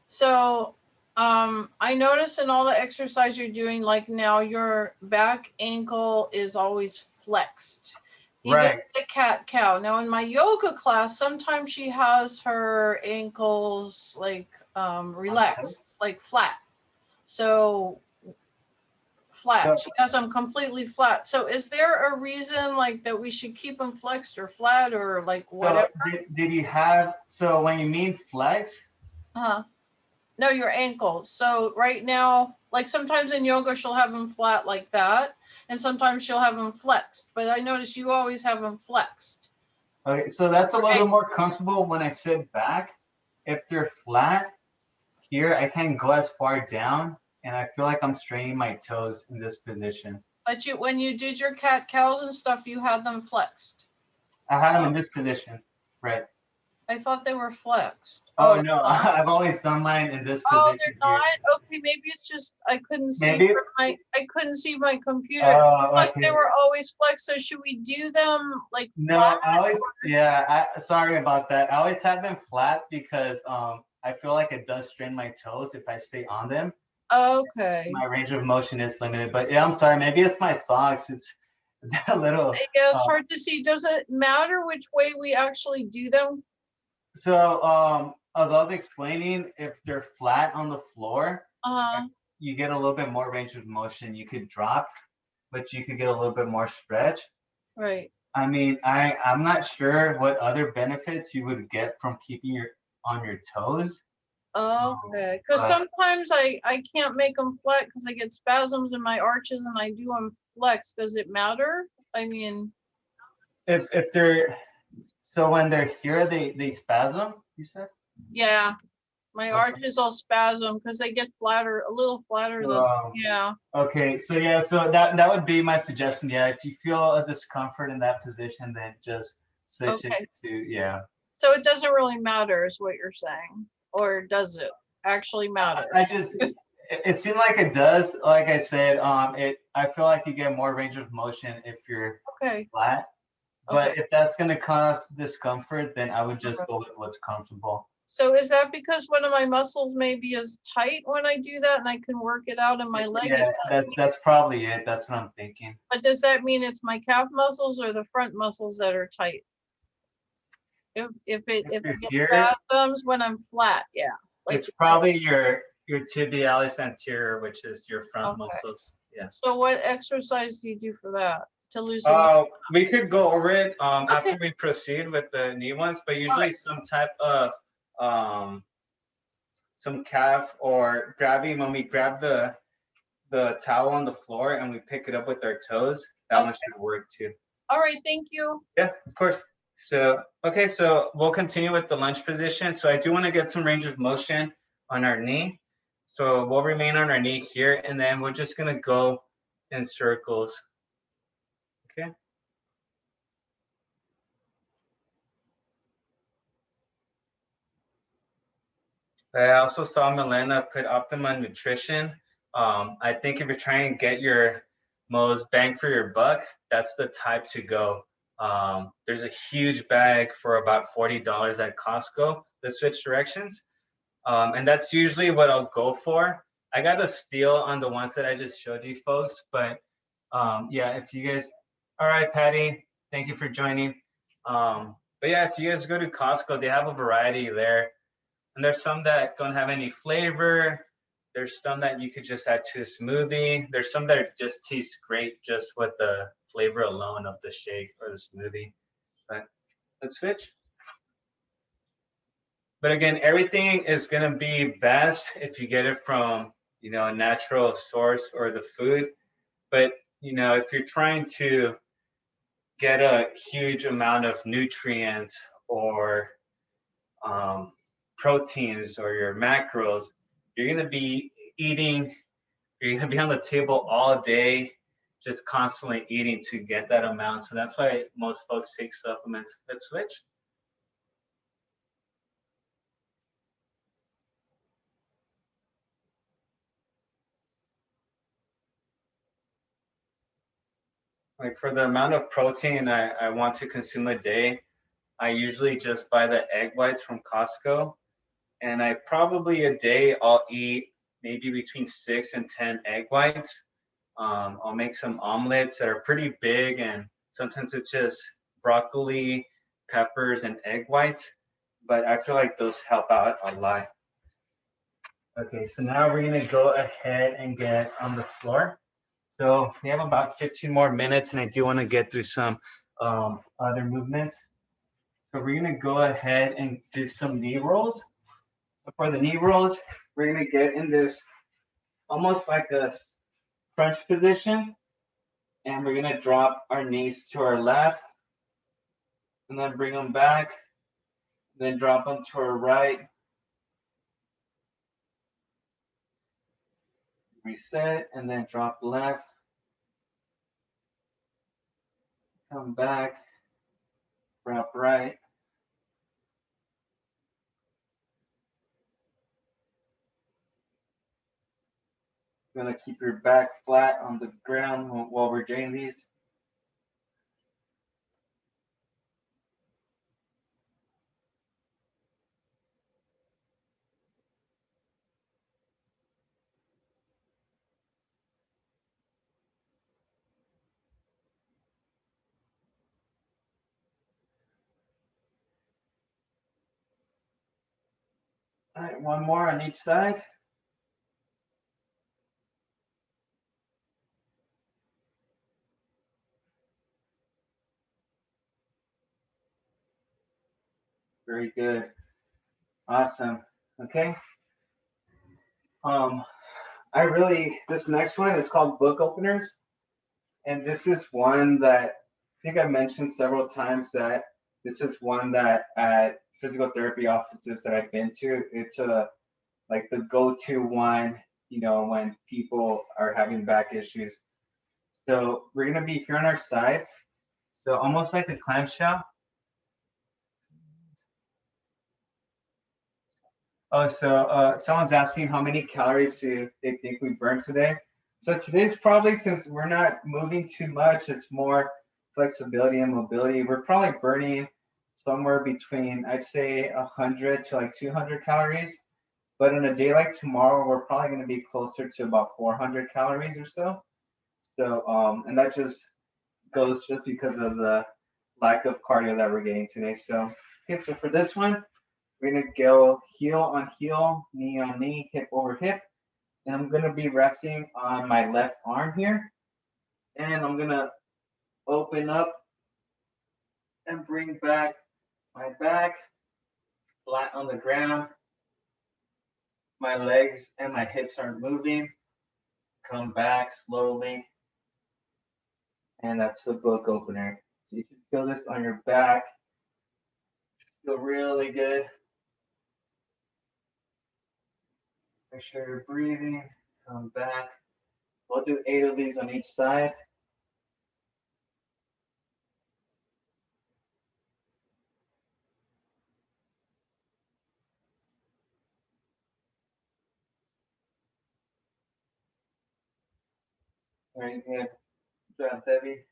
So, I notice in all the exercise you're doing, like now your back ankle is always flexed. Even Right. the cat cow. Now in my yoga class, sometimes she has her ankles like relaxed, like flat. So flat. She has them completely flat. So is there a reason like that we should keep them flexed or flat or like whatever? So did you have, so when you mean flex? No, your ankles. So right now, like sometimes in yoga, she'll have them flat like that. And sometimes she'll have them flexed. But I notice you always have them flexed. Okay, so that's a little bit more comfortable when I sit back. If they're flat here, I can't go as far down. And I feel like I'm straining my toes in this position. But when you did your cat cows and stuff, you had them flexed. I had them in this position, right? I thought they were flexed. Oh no, I've always done mine in this position. Oh, they're not? Here. Okay, maybe it's just I couldn't see Maybe? I couldn't see my computer. Oh, Like okay. they were always flexed. So should we do them like No, flat? I always, sorry about that. I always have them flat because I feel like it does strain my toes if I stay on them. Okay. My range of motion is limited, but yeah, I'm sorry. Maybe it's my socks. It's a little. Yeah, it's hard to see. Does it matter which way we actually do them? So as I was explaining, if they're flat on the floor, Uh-huh. you get a little bit more range of motion. You could drop, but you could get a little bit more stretch. Right. I mean, I'm not sure what other benefits you would get from keeping on your toes. Okay. Because But- sometimes I can't make them flat because I get spasms in my arches and I do them flex. Does it matter? I mean, If they're, so when they're here, they spasm, you said? yeah. My Okay. arches all spasm because they get flatter, a little flatter than, yeah. Okay, so yeah, so that would be my suggestion. Yeah, if you feel a discomfort in that position, then just switch Okay. it to, yeah. So it doesn't really matter is what you're saying, or does it actually matter? I just, it seemed like it does. Like I said, I feel like you get more range of motion if you're Okay. flat. But Okay. if that's gonna cause discomfort, then I would just go with what's comfortable. So is that because one of my muscles maybe is tight when I do that and I can work it out in my leg? Yeah, that's probably it. That's what I'm thinking. But does that mean it's my calf muscles or the front muscles that are tight? If it you're gets here- spasms when I'm flat, yeah. Like, It's probably your tibialis anterior, which is your front Okay. muscles. Yes. So what exercise do you do for that to loosen? up? We could go over it after we proceed with the knee ones, but usually some type of some calf or grabbing, when we grab the towel on the floor and we pick it up with our toes, that one should work too. All right, thank you. Yeah, of course. So, okay, so we'll continue with the lunge position. So I do want to get some range of motion on our knee. So we'll remain on our knee here, and then we're just gonna go in circles. Okay. I also saw Milena put Optima Nutrition. I think if you're trying to get your most bang for your buck, that's the type to go. There's a huge bag for about $40 at Costco, the Switch Directions. And that's usually what I'll go for. I got a steal on the ones that I just showed you folks, but yeah, if you guys, all right, Patty, thank you for joining. But yeah, if you guys go to Costco, they have a variety there. And there's some that don't have any flavor. There's some that you could just add to a smoothie. There's some that just taste great just with the flavor alone of the shake or the smoothie. But let's switch. But again, everything is gonna be best if you get it from, you know, a natural source or the food. But, you know, if you're trying to get a huge amount of nutrients or proteins or your macros, you're going to be eating, you're going to be on the table all day, just constantly eating to get that amount. So that's why most folks take supplements. Let's switch. Like for the amount of protein I want to consume a day, I usually just buy the egg whites from Costco. And I probably a day I'll eat maybe between 6 and 10 egg whites. I'll make some omelets that are pretty big, and sometimes it's just broccoli, peppers, and egg whites. But I feel like those help out a lot. Okay, so now we're gonna go ahead and get on the floor. So we have about 15 more minutes, and I do want to get through some other movements. So we're gonna go ahead and do some knee rolls. So for the knee rolls, we're gonna get in this almost like a crunch position, and we're gonna drop our knees to our left, and then bring them back, then drop them to our right. Reset, and then drop left. Come back, drop right. Gonna keep your back flat on the ground while we're doing these. All right, one more on each side. Very good. Awesome. Okay. This next one is called book openers. And this is one that I think I mentioned several times that this is one that at physical therapy offices that I've been to, it's like the go-to one, you know, when people are having back issues. So we're gonna be here on our side. So almost like a clamshell. Oh, so someone's asking how many calories do they think we burned today? So today's probably, since we're not moving too much, it's more flexibility and mobility. We're probably burning somewhere between, I'd say 100 to like 200 calories. But on a day like tomorrow, we're probably going to be closer to about 400 calories or so. So, and that just goes just because of the lack of cardio that we're getting today. So, okay, so for this one, we're gonna go heel on heel, knee on knee, hip over hip. And I'm gonna be resting on my left arm here. And I'm gonna open up and bring back my back flat on the ground. My legs and my hips aren't moving. Come back slowly. And that's the book opener. So you can feel this on your back. Feel really good. Make sure you're breathing. Come back. We'll do 8 of these on each side. Very good. Good job, Debbie.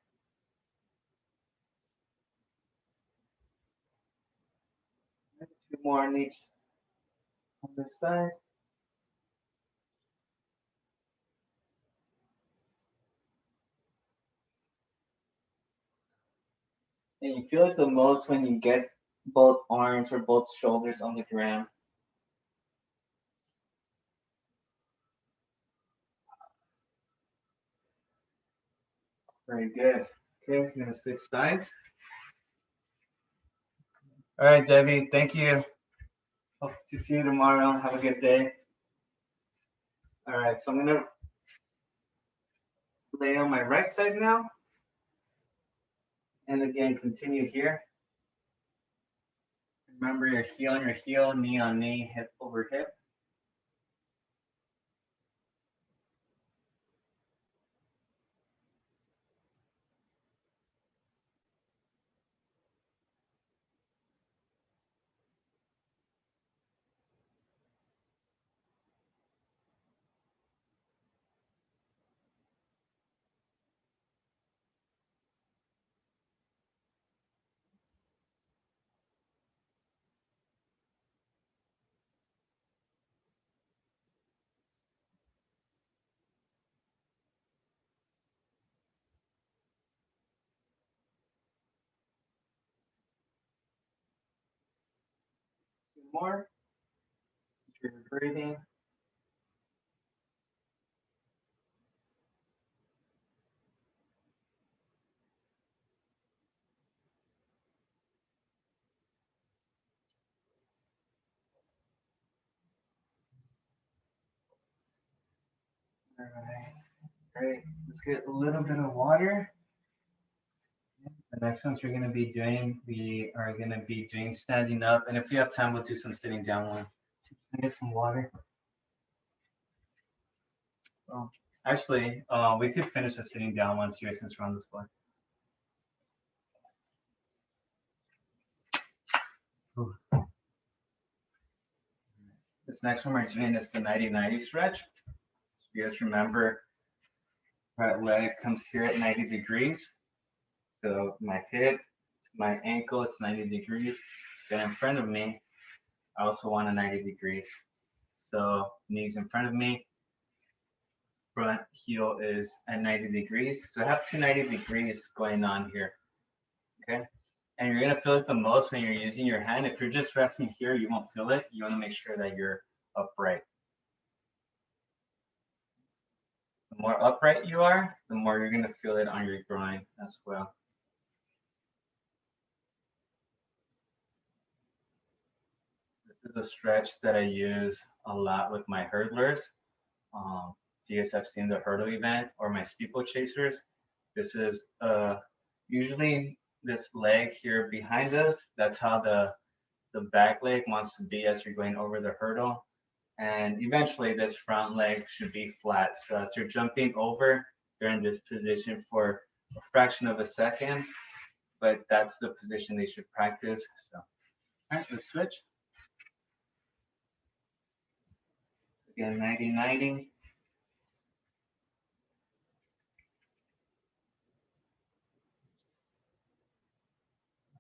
Two more on each on this side. And you feel it the most when you get both arms or both shoulders on the ground. Very good. Okay, we're gonna switch sides. All right, Debbie, thank you. Hope to see you tomorrow. Have a good day. All right, so I'm gonna lay on my right side now. And again, continue here. Remember your heel on your heel, knee on knee, hip over hip. Two more. Make sure you're breathing. All right, great. Let's get a little bit of water. The next ones we're gonna be doing, we are gonna be doing standing up, and if we have time, we'll do some sitting down one. Get some water. Oh, actually, we could finish the sitting down ones here since we're on the floor. Ooh. This next one we're doing is the 90-90 stretch. You guys remember, right leg comes here at 90 degrees. So my hip to my ankle, it's 90 degrees. Then in front of me, I also want a 90 degrees. So knees in front of me, front heel is at 90 degrees. So I have 290 degrees going on here, okay? And you're gonna feel it the most when you're using your hand. If you're just resting here, you won't feel it. You wanna make sure that you're upright. The more upright you are, the more you're gonna feel it on your groin as well. This is a stretch that I use a lot with my hurdlers. If you guys have seen the hurdle event or my steeplechasers, this is usually this leg here behind us. That's how the back leg wants to be as you're going over the hurdle. And eventually this front leg should be flat. So as you're jumping over, they're in this position for a fraction of a second, but that's the position they should practice. So, all right, let's switch. Again, 90-90.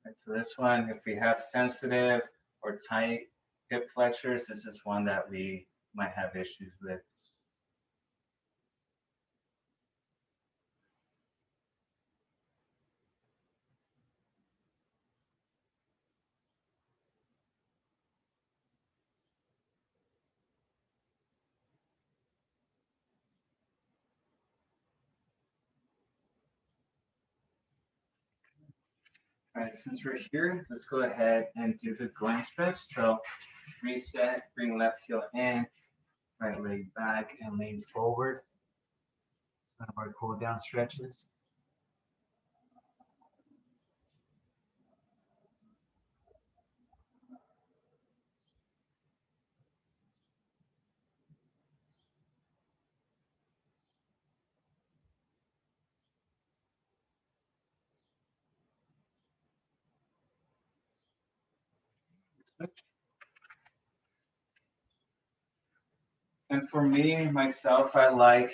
Right, so this one, if we have sensitive or tight hip flexors, this is one that we might have issues with. All right, since we're here, let's go ahead and do the groin stretch. So reset, bring left heel in, right leg back, and lean forward. It's one of our cool down stretches. And for me, myself, I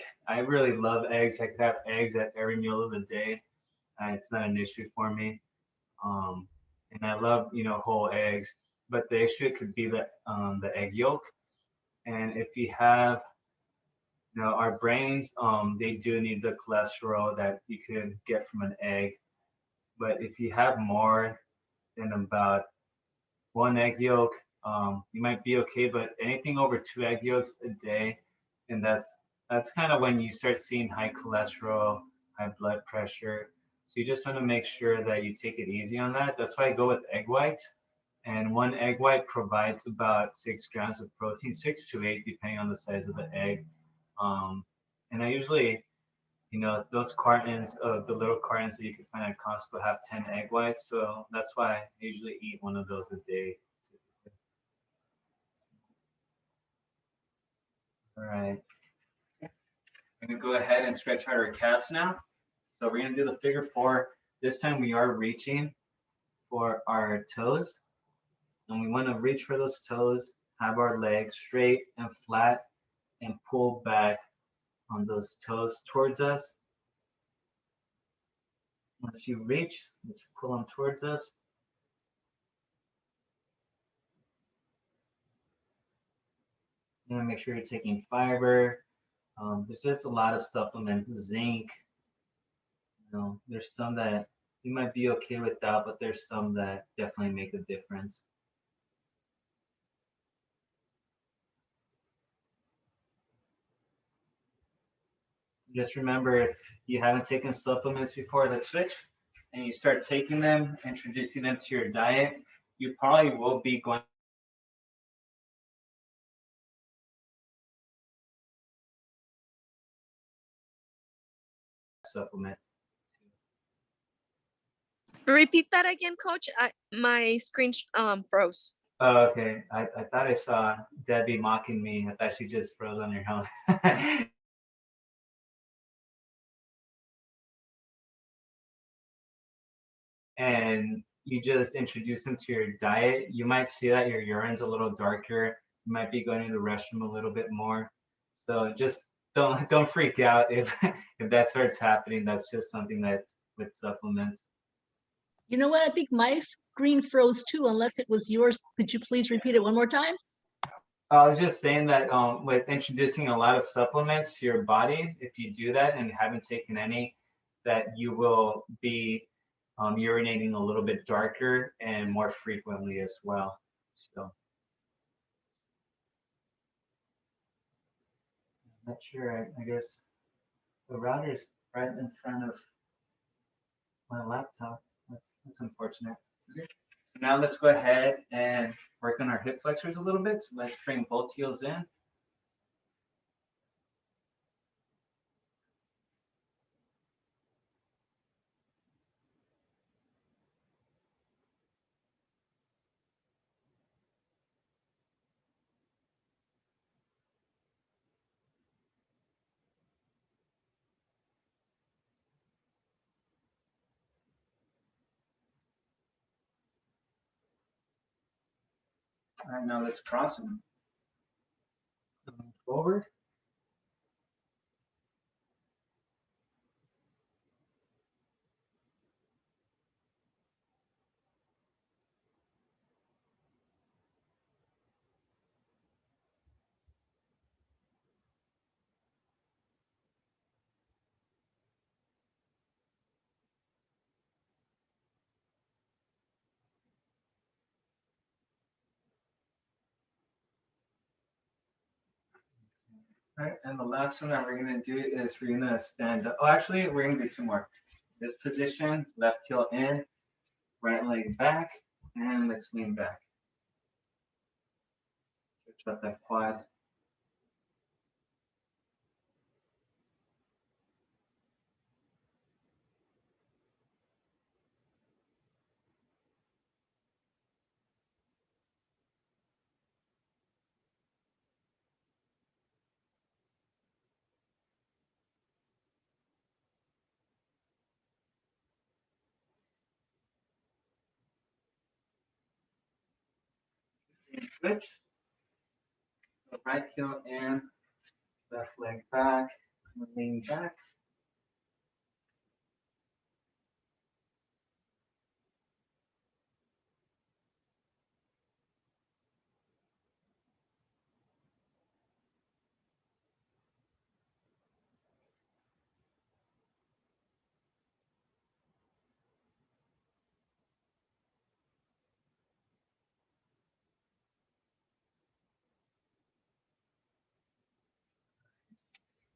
really love eggs. I could have eggs at every meal of the day. It's not an issue for me. Um, and I love, whole eggs. But the issue could be the egg yolk. And if you have, our brains, they do need the cholesterol that you could get from an egg. But if you have more than about one egg yolk, you might be okay. But anything over two egg yolks a day, and that's kind of when you start seeing high cholesterol, high blood pressure. So you just want to make sure that you take it easy on that. That's why I go with egg whites. And one egg white provides about 6 grams of protein, 6 to 8, depending on the size of the egg. And I usually, those cartons of the little cartons that you can find at Costco have 10 egg whites. So that's why I usually eat one of those a day. All right. I'm gonna go ahead and stretch out our calves now. So we're gonna do the figure four. This time we are reaching for our toes. And we wanna reach for those toes, have our legs straight and flat, and pull back on those toes towards us. Once you reach, let's pull them towards us. And make sure you're taking fiber. There's just a lot of supplements, zinc. There's some that you might be okay without, but there's some that definitely make a difference. Just remember, if you haven't taken supplements before, let's switch, and you start taking them, introducing them to your diet, you probably will be going supplement. Repeat that again, Coach. My screen froze. Oh, okay. I thought I saw Debbie mocking me. I thought she just froze on her own. And you just introduce them to your diet, you might see that your urine's a little darker. You might be going to the restroom a little bit more. So just don't freak out if if that starts happening. That's just something that's with supplements. You know what? I think my screen froze too, unless it was yours. Could you please repeat it one more time? I was just saying that with introducing a lot of supplements to your body, if you do that and haven't taken any, that you will be urinating a little bit darker and more frequently as well. So I'm not sure. I guess the router is right in front of my laptop. That's unfortunate. Okay. So now let's go ahead and work on our hip flexors a little bit. So let's bring both heels in. All right, now let's cross them. Coming forward. All right, and the last one that we're gonna do is we're gonna stand up. Oh, actually, we're gonna do two more. This position, left heel in, right leg back, and let's lean back. Switch up that quad. switch. So right heel in, left leg back, lean back.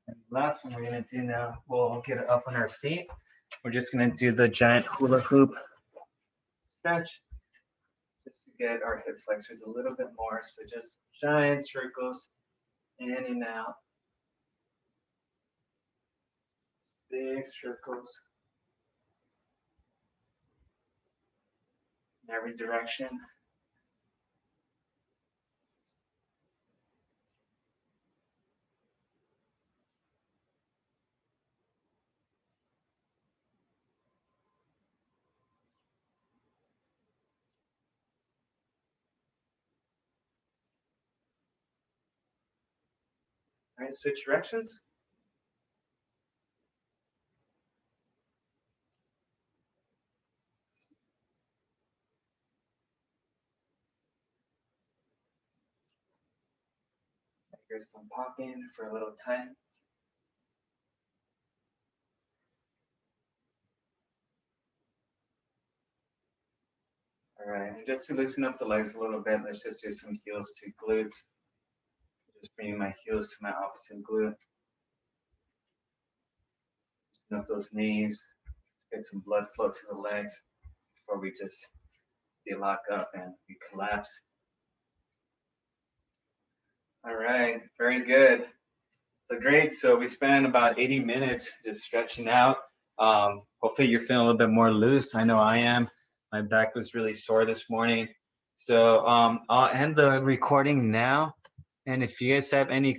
And last one we're gonna do now, we'll get it up on our feet. We're just gonna do the giant hula hoop stretch, just to get our hip flexors a little bit more. So just giant circles in and out. Big circles in every direction. All right, switch directions. Here's some popping for a little time. All right, and just to loosen up the legs a little bit, let's just do some heels to glutes. Just bringing my heels to my opposite glute. Loosen up those knees. Let's get some blood flow to the legs before we just lock up and we collapse. All right, very good. So great. So we spent about 80 minutes just stretching out. Hopefully you're feeling a little bit more loose. I know I am. My back was really sore this morning. So I'll end the recording now. And if you guys have any